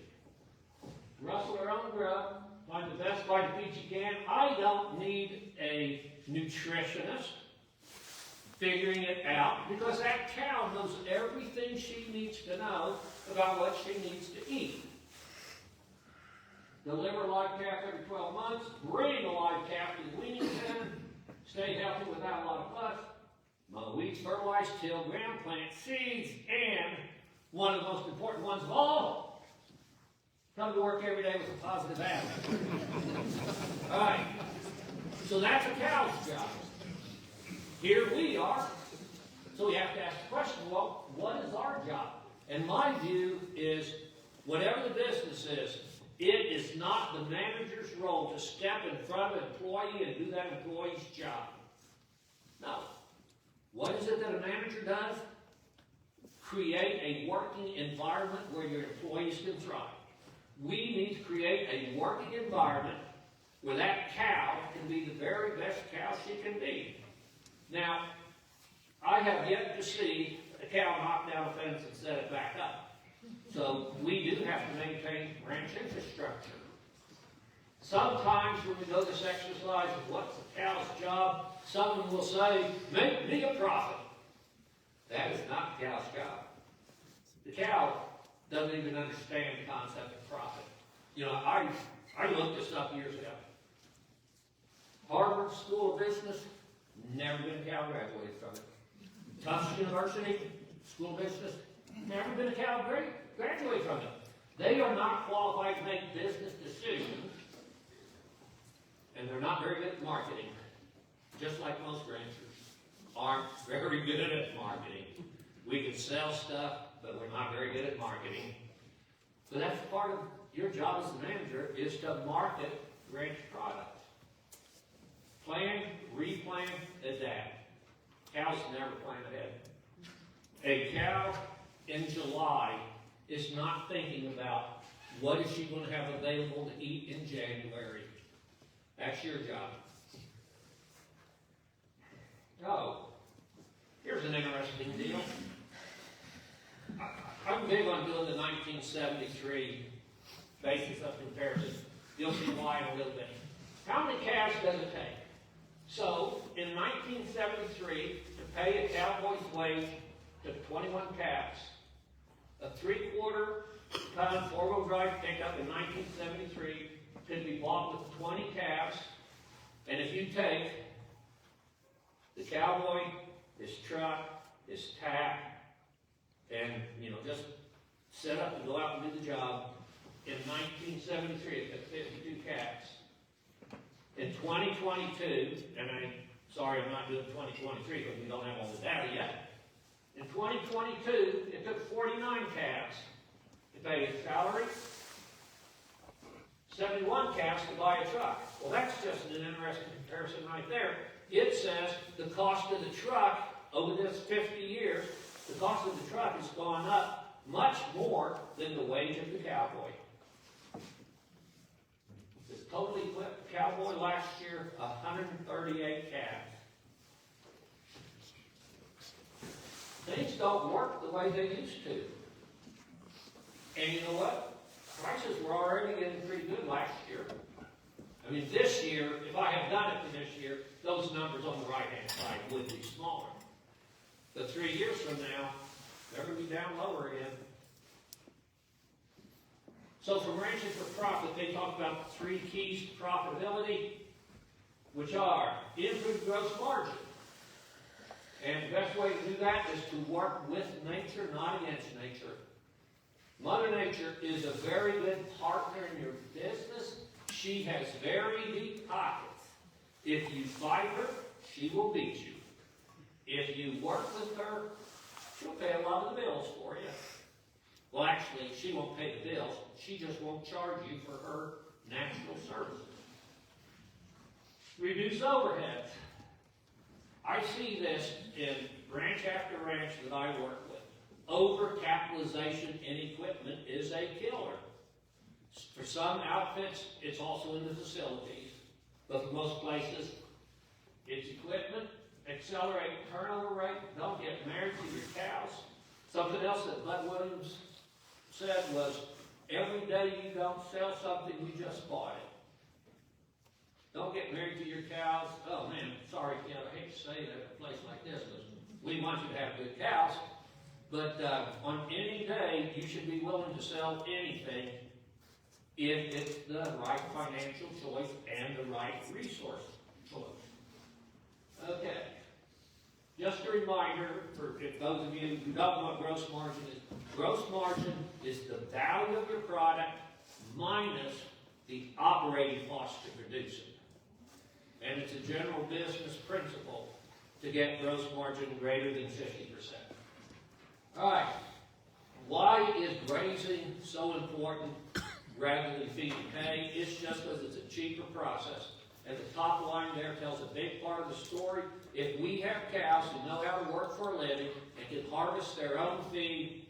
Rustle her own grub, find the best bite of feed you can. I don't need a nutritionist figuring it out, because that cow knows everything she needs to know about what she needs to eat. Deliver a live calf every 12 months, bring a live calf to the weaning center, stay healthy without a lot of fuss, mow weeds, fertilize, till ground, plant seeds, and one of the most important ones of all, come to work every day with a positive attitude. All right, so that's a cow's job. Here we are, so we have to ask the question, well, what is our job? And my view is, whatever the business is, it is not the manager's role to step in front of an employee and do that employee's job. No. What is it that a manager does? Create a working environment where your employees can thrive. We need to create a working environment where that cow can be the very best cow she can be. Now, I have yet to see a cow knock down a fence and set it back up. So we do have to maintain ranch infrastructure. Sometimes when we go this exercise of what's the cow's job, someone will say, make me a profit. That is not the cow's job. The cow doesn't even understand the concept of profit. You know, I looked this up years ago. Harvard School of Business, never been a cow graduated from it. Tufts University, School of Business, never been a cow graduated from it. They are not qualified to make business decisions, and they're not very good at marketing, just like most ranchers aren't very good at marketing. We can sell stuff, but we're not very good at marketing. So that's part of your job as the manager, is to market ranch products. Plan, replan, adapt. Cows never plan ahead. A cow in July is not thinking about what is she going to have available to eat in January. That's your job. Oh, here's an interesting deal. I'm big on doing the 1973 basis of comparison. You'll see why in a little bit. How many calves does it take? So, in 1973, to pay a cowboy's wage to 21 calves, a 3/4-ton four-wheel drive pickup in 1973 could be bought with 20 calves, and if you take the cowboy, his truck, his tack, and, just set up and go out and do the job, in 1973 it took 52 calves. In 2022, and I'm not doing 2023 because we don't have all the data yet. In 2022, it took 49 calves to pay his salary, 71 calves to buy a truck. Well, that's just an interesting comparison right there. It says the cost of the truck over this 50 years, the cost of the truck has gone up much more than the wage of the cowboy. The totally equipped cowboy last year, 138 calves. Things don't work the way they used to. And you know what? Prices were already getting pretty good last year. I mean, this year, if I had done it for this year, those numbers on the right-hand side would be smaller. But 3 years from now, they're going to be down lower again. So from ranching for profit, they talk about 3 keys to profitability, which are improved gross margin. And the best way to do that is to work with nature, not against nature. Mother Nature is a very good partner in your business. She has very deep pockets. If you fight her, she will beat you. If you work with her, she'll pay a lot of the bills for you. Well, actually, she won't pay the bills. She just won't charge you for her natural services. Reduce overheads. I see this in ranch after ranch that I work with. Overcapitalization in equipment is a killer. For some outfits, it's also in the facilities. But for most places, it's equipment accelerate turnover rate. Don't get married to your cows. Something else that Bud Williams said was, every day you don't sell something, you just bought it. Don't get married to your cows. Oh man, sorry kid, I hate to say that at a place like this, but we want you to have good cows. But on any day, you should be willing to sell anything if it's the right financial choice and the right resource choice. Okay. Just a reminder for if those of you who don't know what gross margin is. Gross margin is the value of your product minus the operating cost to produce it. And it's a general business principle to get gross margin greater than 50%. All right. Why is grazing so important rather than feed and hay? It's just because it's a cheaper process. And the top line there tells a big part of the story. If we have cows who know how to work for a living and can harvest their own feed,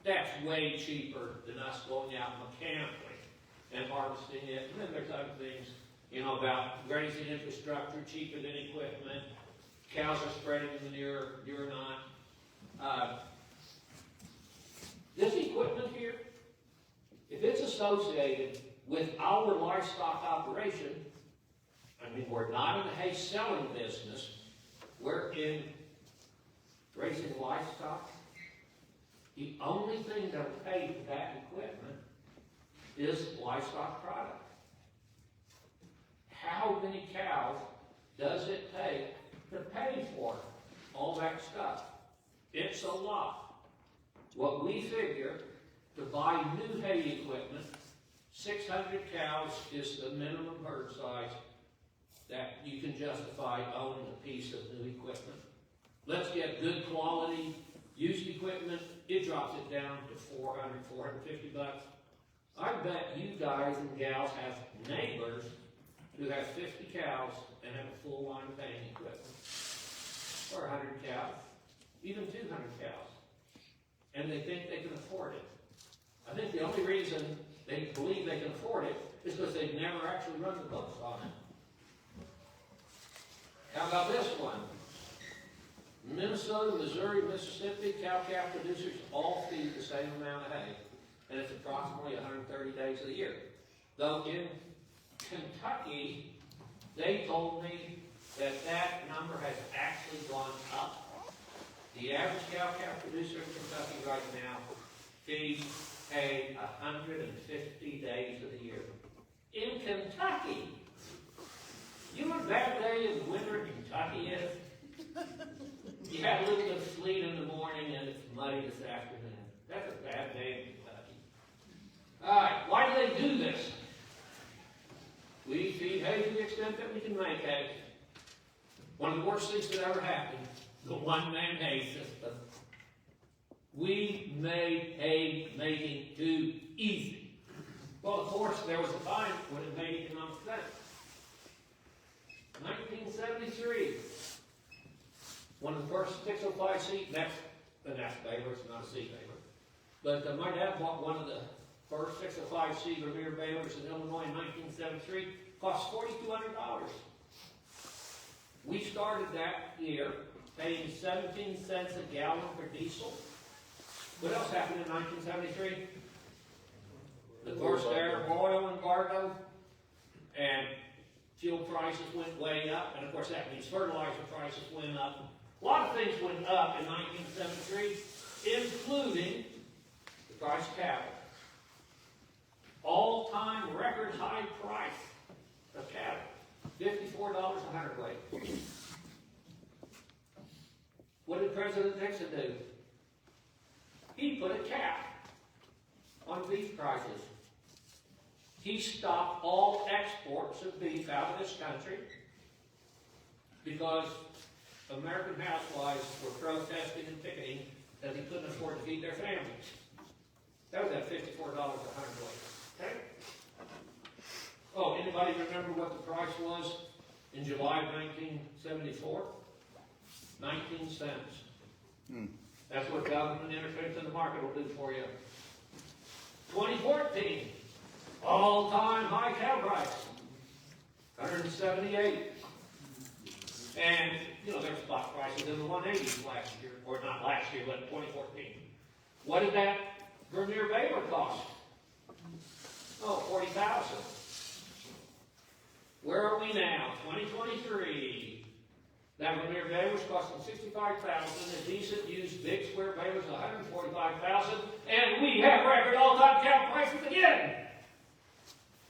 that's way cheaper than us going out mechanically and harvesting it. And then there's other things, about grazing infrastructure, cheaper than equipment. Cows are spreading the manure, you're not. This equipment here, if it's associated with our livestock operation, we're not in the hay selling business, we're in raising livestock. The only thing that'll pay for that equipment is livestock product. How many cows does it take to pay for all that stuff? It's a lot. What we figure, to buy new hay equipment, 600 cows is the minimum herd size that you can justify owning a piece of new equipment. Let's get good quality used equipment. It drops it down to $400, $450. I bet you guys and gals have neighbors who have 50 cows and have a full line of haying equipment. Or 100 cows, even 200 cows. And they think they can afford it. I think the only reason they believe they can afford it is because they've never actually run the books on it. How about this one? Minnesota, Missouri, Mississippi, cow-calf producers all feed the same amount of hay. And it's approximately 130 days of the year. Though in Kentucky, they told me that that number has actually gone up. The average cow-calf producer in Kentucky right now feeds hay 150 days of the year. In Kentucky! You know what a bad day in the winter in Kentucky is? You have a little bit of sleet in the morning and it's muddy this afternoon. That's a bad day in Kentucky. Alright, why do they do this? We feed hay to the extent that we can make hay. One of the worst things that ever happened, the one-man hay system. We made hay making too easy. Well, of course, there was a time when it made economic sense. 1973, one of the first 605C, that's an F baler, it's not a C baler. But my dad bought one of the first 605C Revere balers in Illinois in 1973, cost $4,200. We started that year paying 17 cents a gallon for diesel. What else happened in 1973? The first Arab oil embargo, and fuel prices went way up, and of course that means fertilizer prices went up. A lot of things went up in 1973, including the price of cattle. All-time record high price of cattle, $54 a hundredweight. What did President Nixon do? He put a cap on beef prices. He stopped all exports of beef out of this country because American housewives were protesting and picketing that he couldn't afford to feed their families. That was at $54 a hundredweight. Okay? Oh, anybody remember what the price was in July of 1974? 19 cents. That's what government interference in the market will do for you. 2014, all-time high cow price, 178. And there's spot prices in the 180s last year, or not last year, but 2014. What did that Vermeer baler cost? Oh, $40,000. Where are we now? 2023. That Vermeer baler was costing $65,000. A decent used big square baler is $145,000, and we have record all-time cattle prices again.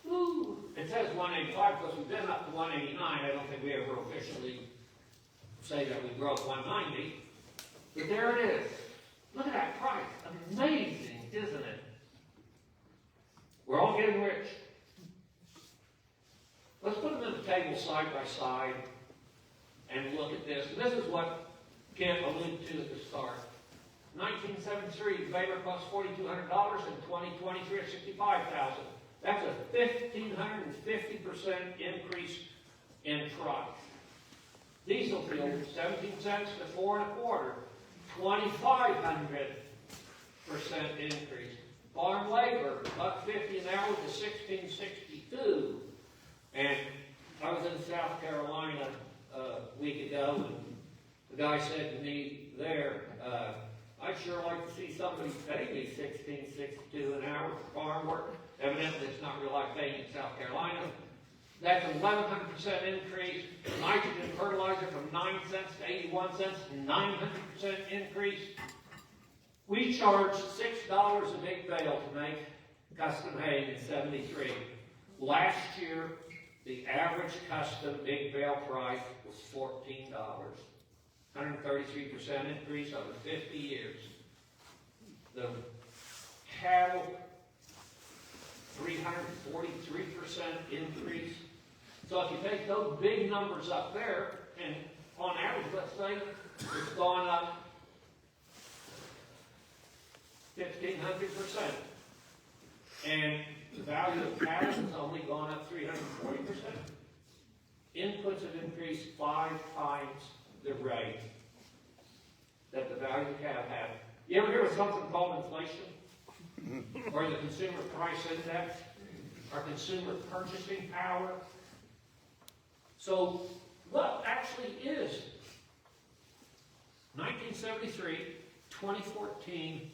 Woo! It says 185 because we've been up to 189. I don't think we ever officially say that we broke 190. But there it is. Look at that price. Amazing, isn't it? We're all getting rich. Let's put them in the table side by side and look at this. And this is what Kent alluded to at the start. 1973, the baler cost $4,200. In 2023, it's $65,000. That's a 1,550% increase in price. Diesel fuel, 17 cents to 4.25, 2,500% increase. Farm labor, $1.50 an hour to $16.62. And I was in South Carolina a week ago, and the guy said to me there, I'd sure like to see somebody pay me $16.62 an hour for farm work. Evidently, it's not real like paying in South Carolina. That's an 1,100% increase. Nitrogen fertilizer from 9 cents to 81 cents, 900% increase. We charged $6 a big bale to make custom hay in 73. Last year, the average custom big bale price was $14. 133% increase over 50 years. The cattle, 343% increase. So if you take those big numbers up there, and on average, let's say, it's gone up 1,500%. And the value of cattle has only gone up 340%. Inputs have increased 5 times the rate that the value of cattle have. You ever hear of something called inflation? Or the consumer price index? Or consumer purchasing power? So, what actually is 1973, 2014,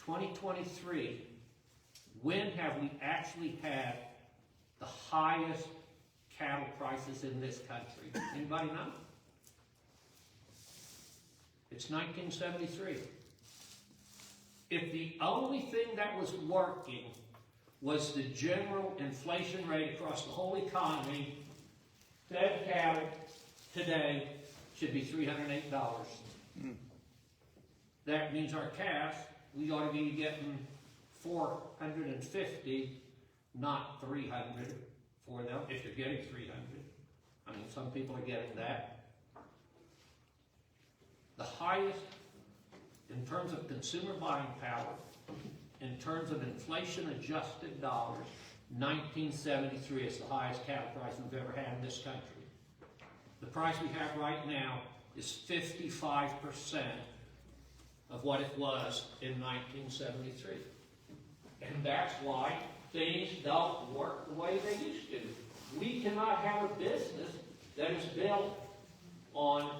2023, when have we actually had the highest cattle prices in this country? Anybody know? It's 1973. If the only thing that was working was the general inflation rate across the whole economy, fed cattle today should be $308. That means our calves, we ought to be getting $450, not $300 for them, if you're getting $300. I mean, some people are getting that. The highest, in terms of consumer buying power, in terms of inflation-adjusted dollars, 1973 is the highest cattle price we've ever had in this country. The price we have right now is 55% of what it was in 1973. And that's why things don't work the way they used to. We cannot have a business that is built on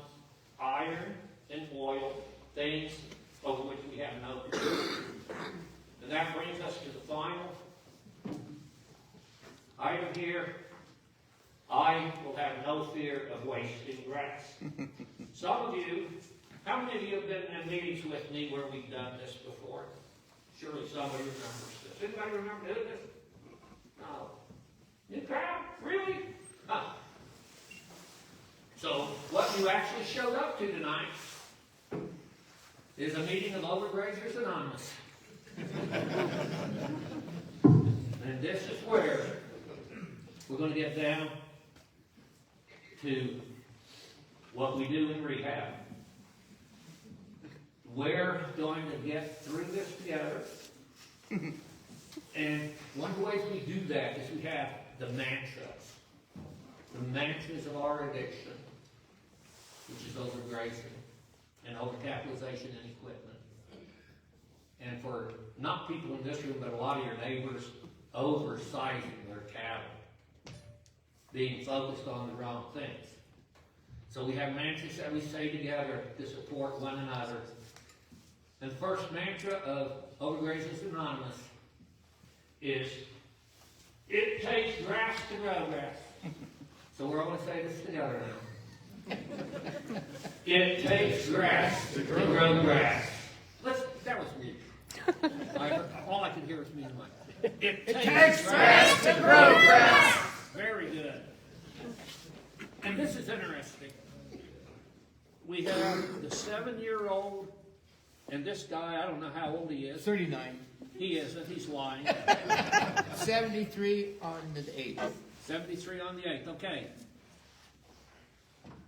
iron and oil, things over which we have no control. And that brings us to the final item here. I will have no fear of wasting grass. Some of you, how many of you have been in meetings with me where we've done this before? Surely somebody remembers this. Anybody remember doing this? No. New crowd? Really? Huh. So, what you actually showed up to tonight is a meeting of Overgrazers Anonymous. And this is where we're going to get down to what we do in rehab. We're going to get through this together. And one of the ways we do that is we have the mantras. The mantras of our addiction, which is overgrazing and overcapitalization and equipment. And for not people in this room, but a lot of your neighbors, oversizing their cattle, being focused on the wrong things. So we have mantras that we say together to support one another. And the first mantra of Overgrazing Anonymous is, it takes grass to grow grass. So we're all going to say this together now. It takes grass to grow grass. That was me. All I could hear was me and Mike. It takes grass to grow grass. Very good. And this is interesting. We have the 7-year-old, and this guy, I don't know how old he is. 39. He isn't, he's lying. 73 on the 8th. 73 on the 8th, okay.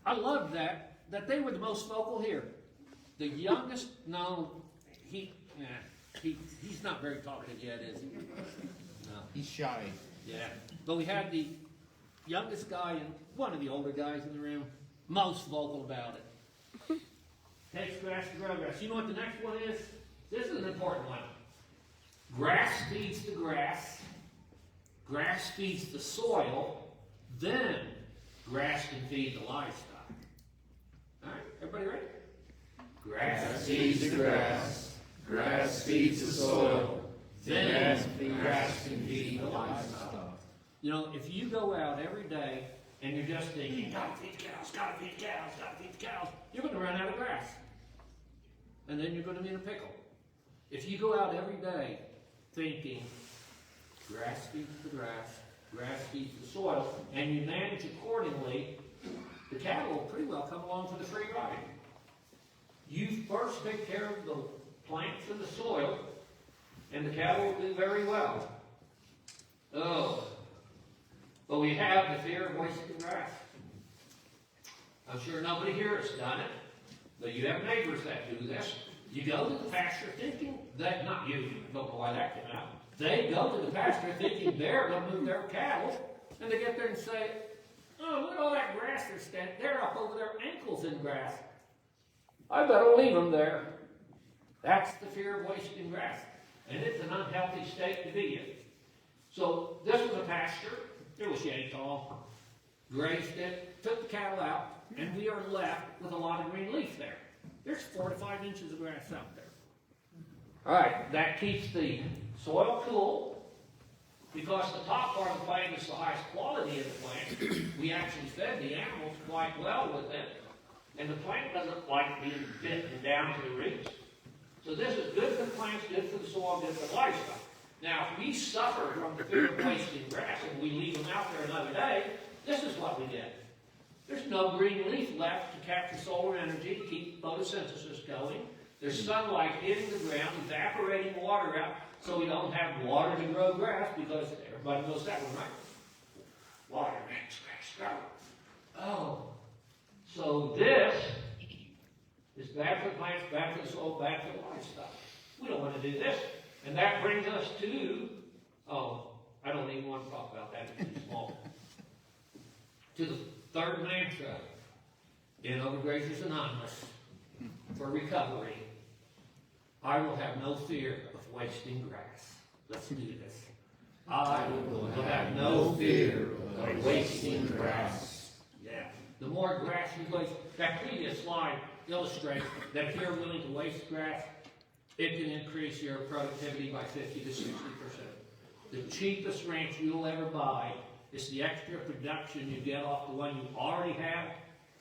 I love that they were the most vocal here. The youngest, no, he's not very talkative yet, is he? No. He's shy. Yeah. But we had the youngest guy and one of the older guys in the room most vocal about it. Takes grass to grow grass. You know what the next one is? This is an important one. Grass feeds the grass. Grass feeds the soil. Then grass can feed the livestock. All right, everybody ready? Grass feeds the grass. Grass feeds the soil. Then grass can feed the livestock. You know, if you go out every day and you're just thinking, gotta feed the cows, gotta feed the cows, gotta feed the cows, you're going to run out of grass. And then you're going to be in a pickle. If you go out every day thinking, grass feeds the grass feeds the soil, and you manage accordingly, the cattle will pretty well come along for the free ride. You first take care of the plants and the soil, and the cattle will do very well. Oh, but we have the fear of wasting grass. I'm sure nobody here has done it, but you have neighbors that do this. You go to the pasture thinking that, not you don't know why that came out. They go to the pasture thinking they're going to move their cattle, and they get there and say, oh, look at all that grass they're standing. They're up over their ankles in grass. I better leave them there. That's the fear of wasting grass. And it's an unhealthy state to be in. So this was a pasture. It was yay tall. Grazed it, took the cattle out, and we are left with a lot of green leaf there. There's 4 to 5 inches of grass out there. All right, that keeps the soil cool, because the top part of the plant is the highest quality of the plant. We actually fed the animals quite well with it, and the plant doesn't like being bitten down to the roots. So this is good for the plants, good for the soil, good for the livestock. Now, if we suffer from the fear of wasting grass and we leave them out there another day, this is what we get. There's no green leaf left to capture solar energy to keep photosynthesis going. There's sunlight hitting the ground, evaporating water out, so we don't have water to grow grass, because everybody knows that one, right? Water makes grass grow. Oh, so this is bad for the plants, bad for the soil, bad for the livestock. We don't want to do this. And that brings us to, I don't even want to talk about that, it's too small. To the third mantra in Overgrazers Anonymous for recovery. I will have no fear of wasting grass. Let's do this. I will have no fear of wasting grass. Yeah. The more grass you waste, that previous slide illustrates that if you're willing to waste grass, it can increase your productivity by 50 to 60%. The cheapest ranch you'll ever buy is the extra production you get off the one you already have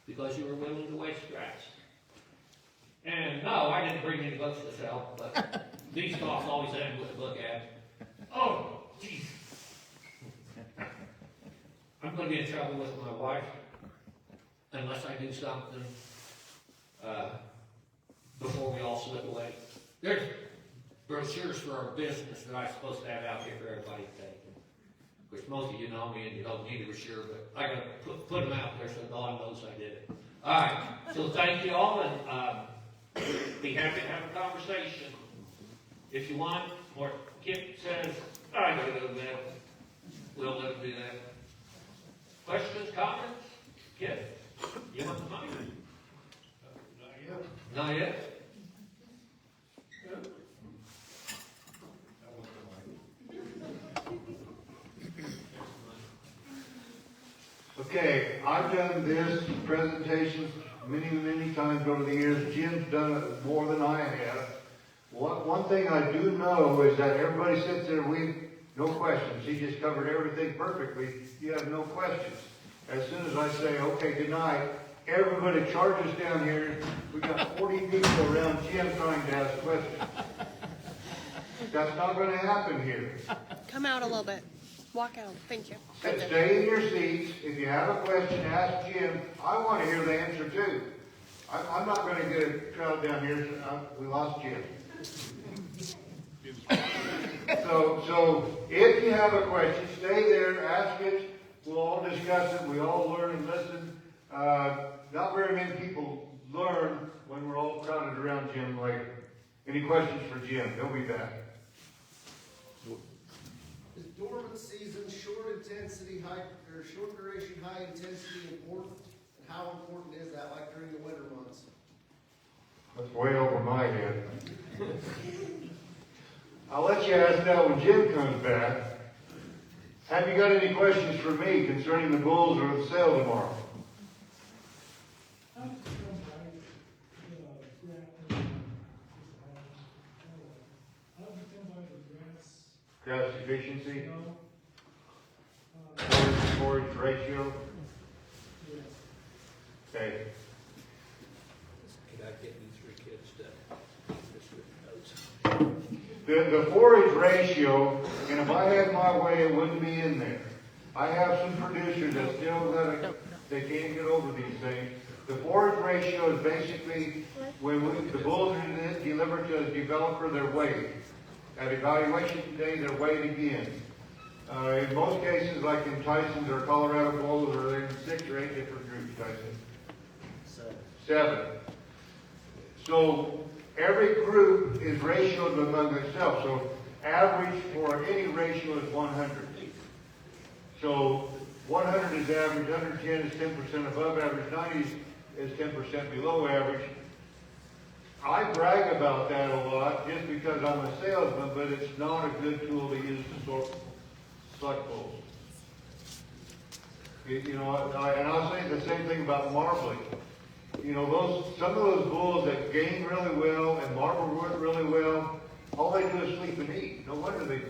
because you were willing to waste grass. And no, I didn't bring any books to sell, but these talks always end with a book ad. Oh, jeez. I'm going to be in trouble with my wife unless I do something before we all slip away. There's brochures for our business that I'm supposed to have out here for everybody to take. Which most of you know me and you don't need a brochure, but I got to put them out there so Dawn knows I did it. All right, so thank you all, and be happy to have a conversation. If you want, or Kip says, I gotta go to bed. We'll let him do that. Questions, comments? Kip, you want the money? Not yet. Not yet? Okay, I've done this presentations many times over the years. Jim's done it more than I have. One thing I do know is that everybody sits there, no questions. He just covered everything perfectly. You have no questions. As soon as I say, okay, good night, everybody charges down here. We got 40 people around Jim trying to ask questions. That's not going to happen here. Come out a little bit. Walk out. Thank you. Stay in your seats. If you have a question, ask Jim. I want to hear the answer too. I'm not going to get a crowd down here. We lost Jim. So if you have a question, stay there, ask it. We'll all discuss it. We all learn and listen. Not very many people learn when we're all crowded around Jim later. Any questions for Jim? He'll be back. Is dormant season, short intensity, short duration, high intensity important? And how important is that, like during the winter months? That's way over my head. I'll let you ask that when Jim comes back. Have you got any questions for me concerning the bulls or the sale tomorrow? Grass efficiency? Forage ratio? Okay. Could I get you 3 kids to notes? The forage ratio, and if I had my way, it wouldn't be in there. I have some producers that still they can't get over these things. The forage ratio is basically when the bulls are delivered to the developer, their weight. At evaluation day, they're weighed again. In most cases, like in Tyson's or Colorado bulls, or they're in 6 or 8 different groups, Tyson. 7. So every group is ratioed among itself. So average for any ratio is 100. So 100 is average, 110 is 10% above average, 90 is 10% below average. I brag about that a lot just because I'm a salesman, but it's not a good tool to use to select bulls. You know, and I'll say the same thing about marbling. You know, some of those bulls that gain really well and marble really well, all they do is sleep and eat. No wonder they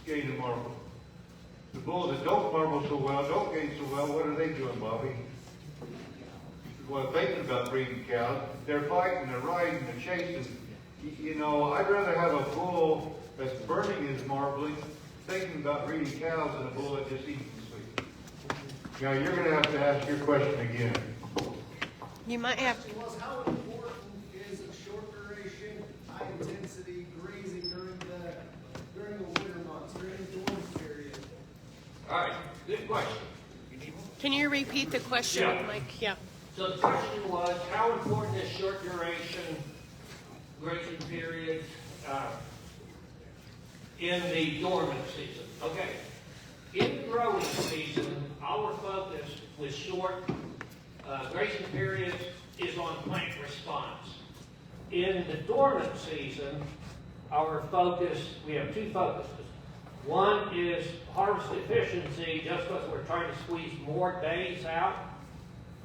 gain and marble. The bulls that don't marble so well, don't gain so well, what are they doing, Bobby? Well, thinking about breeding cows, they're fighting, they're riding, they're chasing. You know, I'd rather have a bull that's burning his marbling, thinking about breeding cows, than a bull that just eats and sleeps. Now, you're going to have to ask your question again. You might have. How important is a short duration, high intensity grazing during the winter months, during the dormant period? All right, good question. Can you repeat the question, Yeah. Mike? Yeah. So the question was, how important is short duration grazing period in the dormant season? Okay. In the growing season, our focus with short grazing periods is on plant response. In the dormant season, our focus, we have 2 focuses. One is harvest efficiency, just because we're trying to squeeze more days out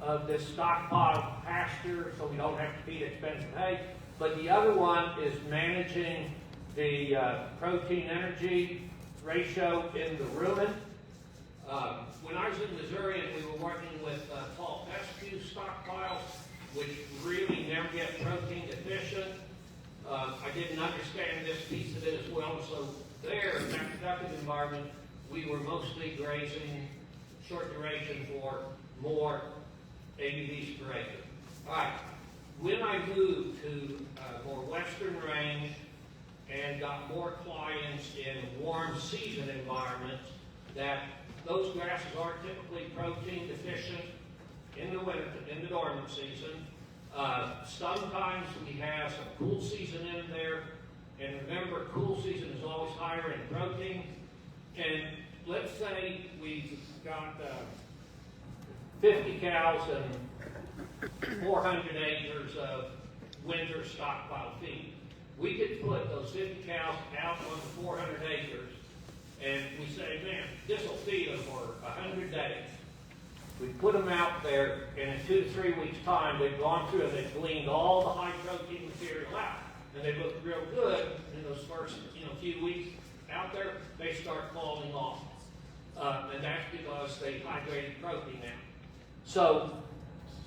of this stockpile pasture so we don't have to feed expensive hay. But the other one is managing the protein energy ratio in the rumen. When I was in Missouri and we were working with fall fescue stockpiles, which really never get protein deficient, I didn't understand this piece of it as well. So there, in that productive environment, we were mostly grazing short duration for more ABVs per acre. All right. When I moved to more western range and got more clients in warm season environments, that those grasses are typically protein deficient in the winter, in the dormant season. Sometimes we have some cool season in there, and remember, cool season is always higher in protein. And let's say we've got 50 cows and 400 acres of winter stockpile feed. We could put those 50 cows out on the 400 acres, and we say, man, this will feed them for 100 days. We put them out there, and in 2 to 3 weeks' time, they've gone through and they've gleaned all the high protein material out. And they look real good in those first few weeks out there. They start falling off. And that's because they hydrated protein out. So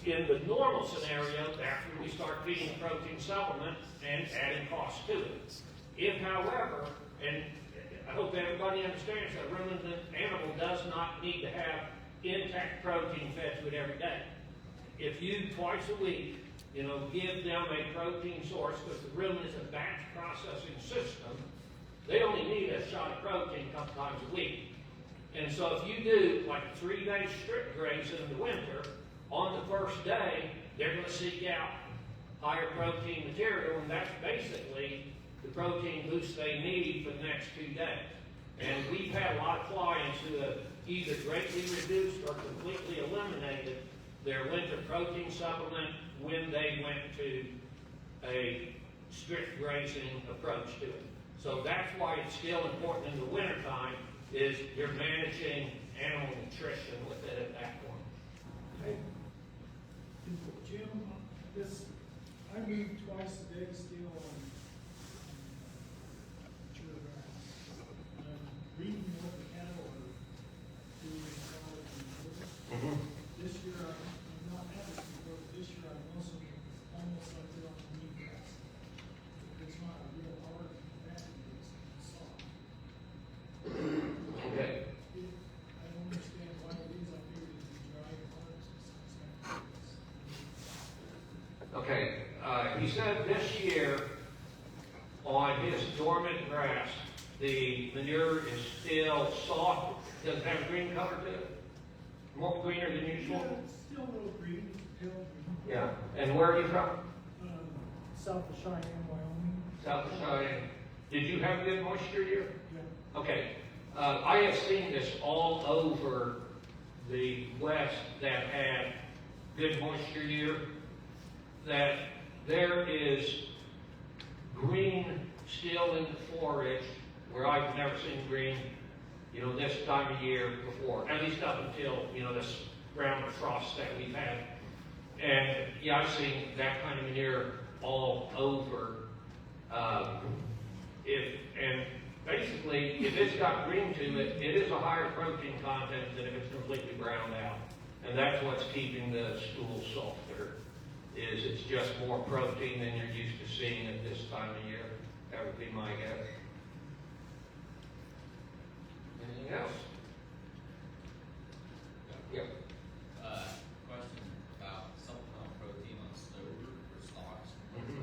in the normal scenario, after we start feeding a protein supplement and adding cost to it. If, however, and I hope everybody understands that a ruminant animal does not need to have intact protein fed to it every day. If you twice a week, give them a protein source, because the rumen is a batch processing system, they only need a shot of protein a couple times a week. And so if you do like a 3-day strip grazing in the winter, on the first day, they're going to seek out higher protein material, and that's basically the protein boost they need for the next 2 days. And we've had a lot of clients who have either greatly reduced or completely eliminated their winter protein supplement when they went to a strict grazing approach to it. So that's why it's still important in the wintertime, is you're managing animal nutrition with it at that point. Hey, Jim, I read twice a day still on mature grass. I'm reading what the cattle are doing in college and Mm-hmm. this year I'm not having before, but this year I'm also almost like they're on the meat grass. It's not a real hard grass, it's soft. Okay. I don't understand why it is. I figured it's dry and hard. Okay, he said this year on his dormant grass, the manure is still soft, doesn't have green color to it, more greener than usual. Yeah, it's still a little green, pale green. Yeah, and where are you from? South of Cheyenne, Wyoming. South of Cheyenne. Did you have a good moisture year? Yeah. Okay, I have seen this all over the West that had good moisture year, that there is green still in the forage where I've never seen green, this time of year before, at least up until, this round of frost that we've had. And yeah, I've seen that kind of manure all over. And basically, if it's got green to it, it is a higher protein content than if it's completely browned out. And that's what's keeping the stool softer, is it's just more protein than you're used to seeing at this time of year. That would be my guess. Anything else? Yep. Question about supplemental protein on stover or stocks. Mhm.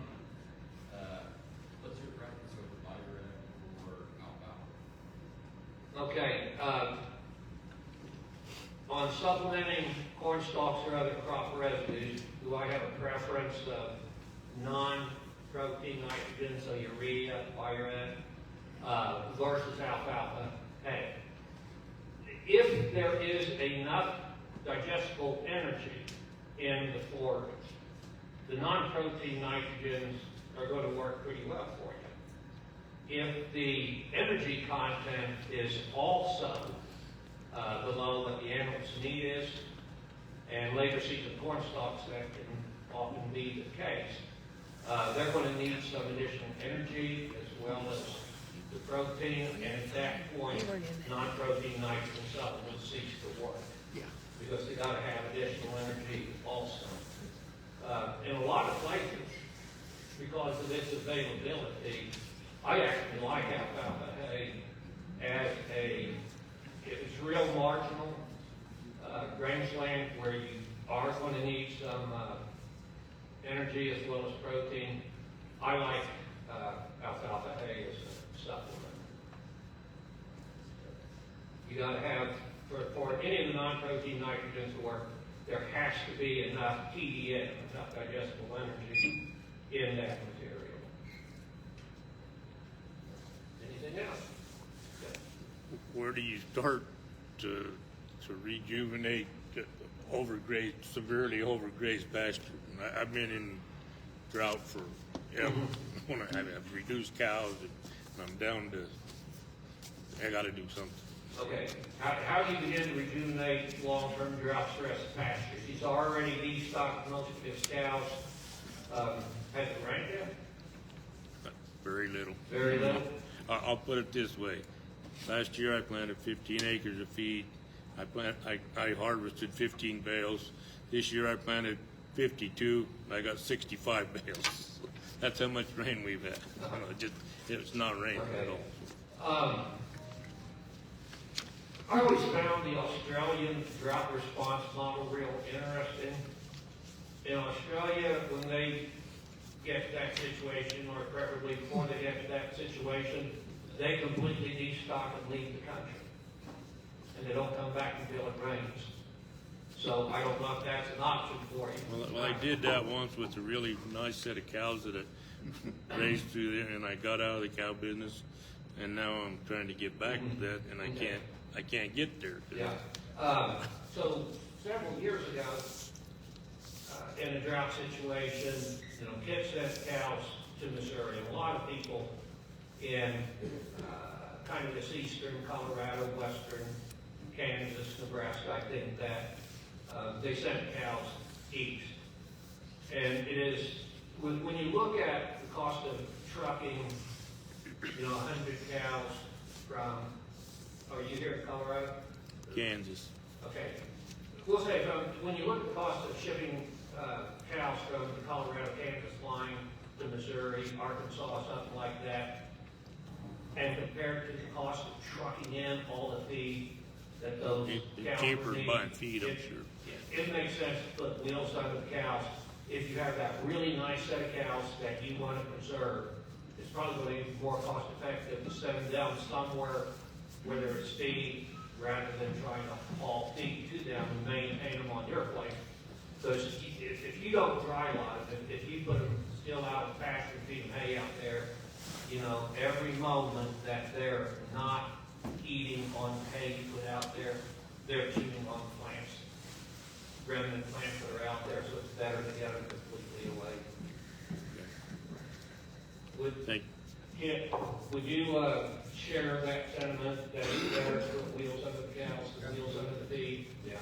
What's your preference over Byron or alfalfa? Okay, on supplementing corn stalks or other crop residues, do I have a preference of non-protein nitrogen, so urea, pyrene, versus alfalfa hay? If there is enough digestible energy in the forage, the non-protein nitrogens are going to work pretty well for you. If the energy content is also below what the animal's need is, and later season corn stalks, that can often be the case, they're going to need some additional energy as well as the protein, and at that point, non-protein nitrogen supplements cease to work. Because they got to have additional energy also. In a lot of places, because of its availability, I actually like alfalfa hay as if it's real marginal rangeland where you are going to need some energy as well as protein. I like alfalfa hay as a supplement. You got to have, for any of the non-protein nitrogens to work, there has to be enough TDN, enough digestible energy in that material. Anything else? Where do you start to rejuvenate severely overgrazed pasture? I've been in drought for when I have reduced cows, and I'm down to, I got to do something. Okay, how do you begin to rejuvenate long-term drought-stressed pastures? He's already destocked most of his cows. Has it rained yet? Very little. Very little? I'll put it this way. Last year I planted 15 acres of feed. I harvested 15 bales. This year I planted 52. I got 65 bales. That's how much rain we've had. It's not raining at all. I always found the Australian drought response model real interesting. In Australia, when they get to that situation, or preferably before they get to that situation, they completely destock and leave the country. And they don't come back until it rains. So I don't know if that's an option for you. Well, I did that once with a really nice set of cows that I raised through there, and I got out of the cow business, and now I'm trying to get back to that, and I can't get there. Yeah. So several years ago, in a drought situation, Kit sent cows to Missouri. And a lot of people in kind of this eastern Colorado, western Kansas, Nebraska, I think that they sent cows east. And it is, when you look at the cost of trucking, 100 cows from, are you here in Colorado? Kansas. Okay. We'll say when you look at the cost of shipping cows from the Colorado, Kansas line to Missouri, Arkansas, something like that, and compared to the cost of trucking in all the feed that those cows Cheaper need, buying feed, I'm sure. it makes sense to put wheels under the cows. If you have that really nice set of cows that you want to preserve, it's probably going to be more cost effective to send them down somewhere where there's feed rather than trying to haul feed to them and maintain them on your place. Because if you don't dry lot them, if you put them still out in pasture, feed them hay out there, every moment that they're not eating on hay you put out there, they're chewing on plants, remnant plants that are out there, so it's better to get them completely away. Thank you. Kit, would you share that sentiment that it's better to put wheels under the cows than wheels under the feed? Yeah.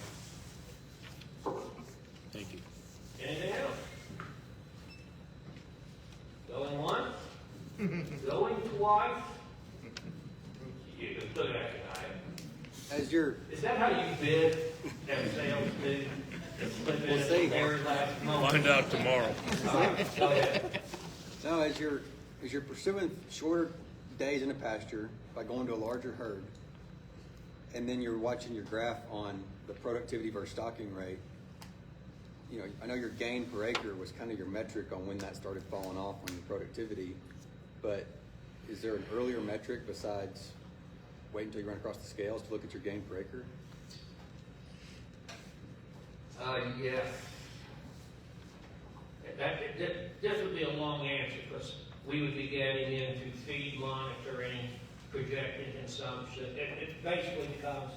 Thank you. Anything else? Going once? Going twice? You can look at that. As your, Is that how you bid at sales do? Slip in We'll at see. the very last moment? Find out tomorrow. All right, go ahead. no, as you're pursuing shorter days in a pasture by going to a larger herd, and then you're watching your graph on the productivity versus stocking rate, I know your gain per acre was kind of your metric on when that started falling off on your productivity, but is there an earlier metric besides wait until you run across the scales to look at your gain per acre? Yes. This would be a long answer because we would be getting into feed monitoring, projecting consumption. It basically becomes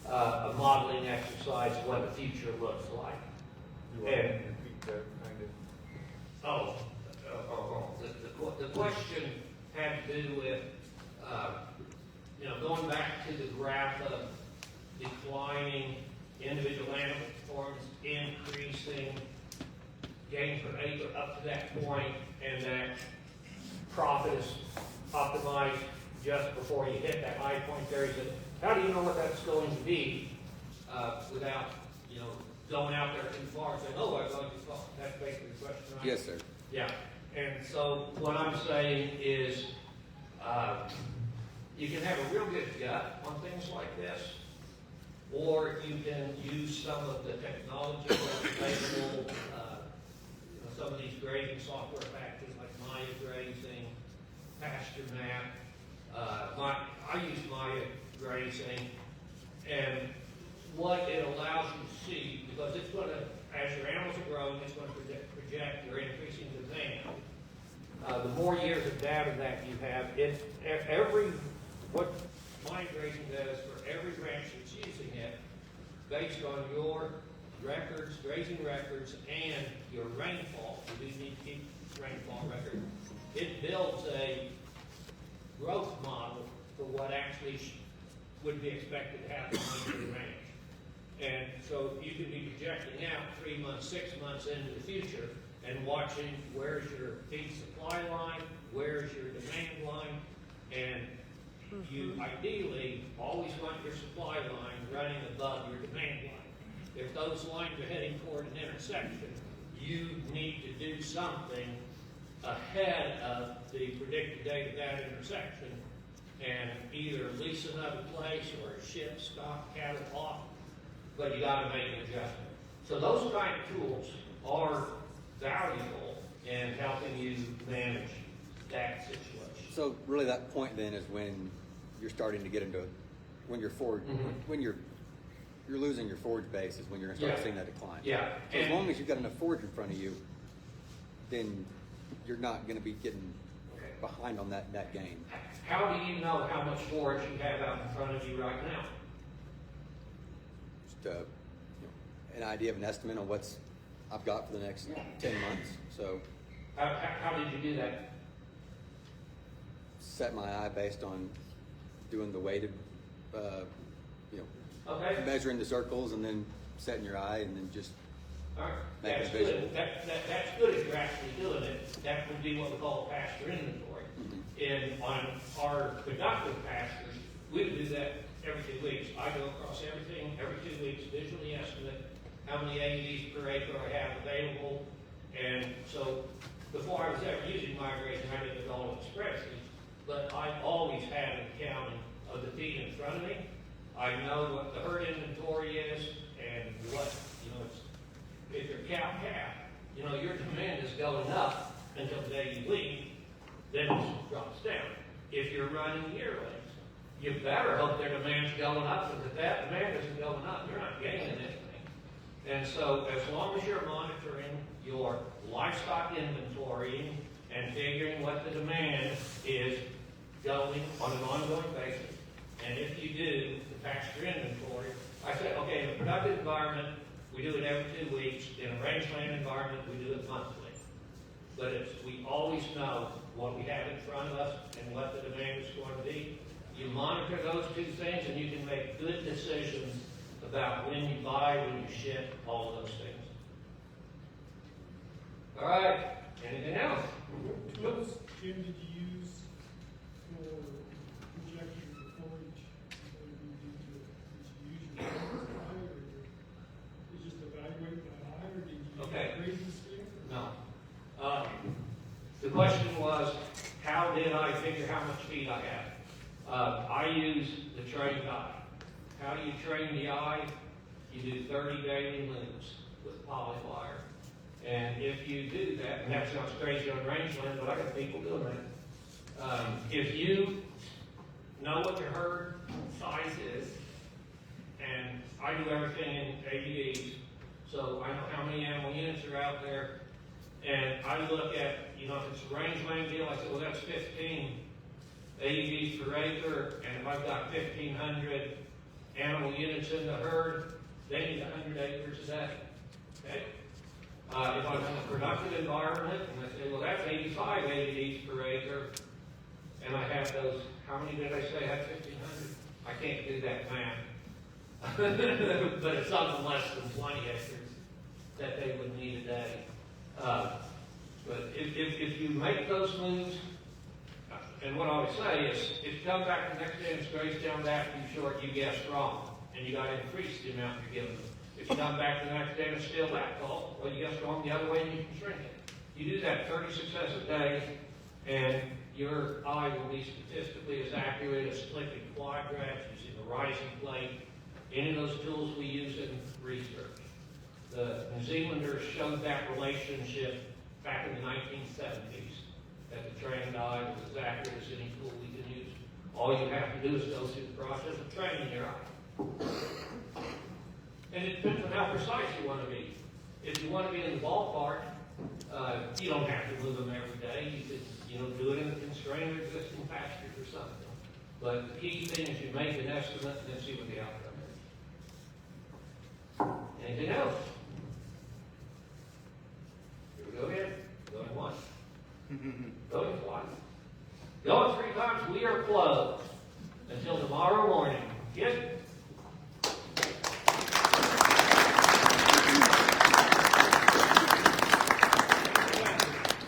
a modeling exercise of what the future looks like. You want to repeat that kind of? The question had to do with, going back to the graph of declining individual animal performance, increasing gain per acre up to that point, and that profit is optimized just before you hit that high point there. He said, how do you know what that's going to be without, going out there too far and saying, oh, I'm going too far? That's basically the question, right? Yes, sir. Yeah. And so what I'm saying is you can have a real good gut on things like this, or you can use some of the technology that's available, some of these grazing software packages like Maya Grazing, Pasture Map. I use Maya Grazing, and what it allows you to see, because it's going to, as your animals are growing, it's going to project your increasing demand. The more years of data that you have, what Maya Grazing does for every ranch that's using it, based on your records, grazing records, and your rainfall, you do need to keep rainfall record, it builds a growth model for what actually would be expected to happen on your ranch. And so you can be projecting out 3 months, 6 months into the future and watching where's your feed supply line, where's your demand line, and you ideally always want your supply line running above your demand line. If those lines are heading toward an intersection, you need to do something ahead of the predicted date of that intersection and either lease another place or ship stock cattle off, but you got to make an adjustment. So those kind of tools are valuable in helping you manage that situation. So really that point then is when you're starting to get into, when you're forward, when you're losing your forage base is when you're going to start seeing that decline. Yeah. So as long as you've got enough forage in front of you, then you're not going to be getting behind on that gain. How do you know how much forage you have out in front of you right now? Just an idea of an estimate on what's I've got for the next 10 months. So How did you do that? set my eye based on doing the weighted, Okay. measuring the circles and then setting your eye and then just All right. Make That's it visual. good. That's good if you're actually doing it. That would be what we call a pasture inventory. And on our productive pastures, we would do that every 2 weeks. I go across everything every 2 weeks, visually estimate how many AUVs per acre I have available. And so before I was ever using my grazing, I did it all in spreadsheets, but I always had an accounting of the feed in front of me. I know what the herd inventory is and what, it's, if you're cow-calf, your demand is going up until the day you leave, then it drops down. If you're running yearlings, you better hope their demand's going up, because if that demand isn't going up, you're not gaining anything. And so as long as you're monitoring your livestock inventory and figuring what the demand is going on an ongoing basis, and if you do the pasture inventory, I said, okay, in a productive environment, we do it every 2 weeks. In a rangeland environment, we do it monthly. But we always know what we have in front of us and what the demand is going to be. You monitor those two things, and you can make good decisions about when you buy, when you ship, all of those things. All right. Anything else? What tools, Jim, did you use for projecting the forage? What did you do to it? Did you use your eye, or did you just evaluate by eye, or did you use Okay. a grazing scale? No. The question was, how did I figure how much feed I had? I use the trained eye. How do you train the eye? You do 30 daily moves with poly wire. And if you do that, and that sounds crazy on rangeland, but I got people doing that. If you know what your herd size is, and I do everything in AUVs, so I know how many animal units are out there, and I look at, if it's a rangeland deal, I say, well, that's 15 AUVs per acre, and if I've got 1,500 animal units in the herd, they need 100 acres a day. Okay? If I'm in a productive environment, and I say, well, that's 85 AUVs per acre, and I have those, how many did I say I had 1,500? I can't do that math. But it's something less than 20 acres that they would need a day. But if you make those moves, and what I would say is, if you come back the next day and it's grazed down that too short, you guessed wrong, and you got to increase the amount you're giving them. If you come back the next day and it's still that tall, well, you guessed wrong the other way, and you can shrink it. You do that 30 successive days, and your eye will be statistically as accurate as flipping quadrats, using a rising plate, any of those tools we use in research. The New Zealanders showed that relationship back in the 1970s, that the trained eye was as accurate as any tool we can use. All you have to do is go through the process of training your eye. And it depends on how precise you want to be. If you want to be in the ballpark, you don't have to move them every day. You could, do it in a constrained or existing pastures or something. But the key thing is you make an estimate and then see what the outcome is. Anything else? Here we go again. Going once. Going twice. Going 3 times. We are closed until tomorrow morning. Good.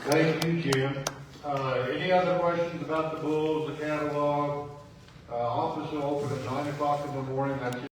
Thank you, Jim. Any other questions about the bulls, the catalog? Office will open at 9 o'clock in the morning. That's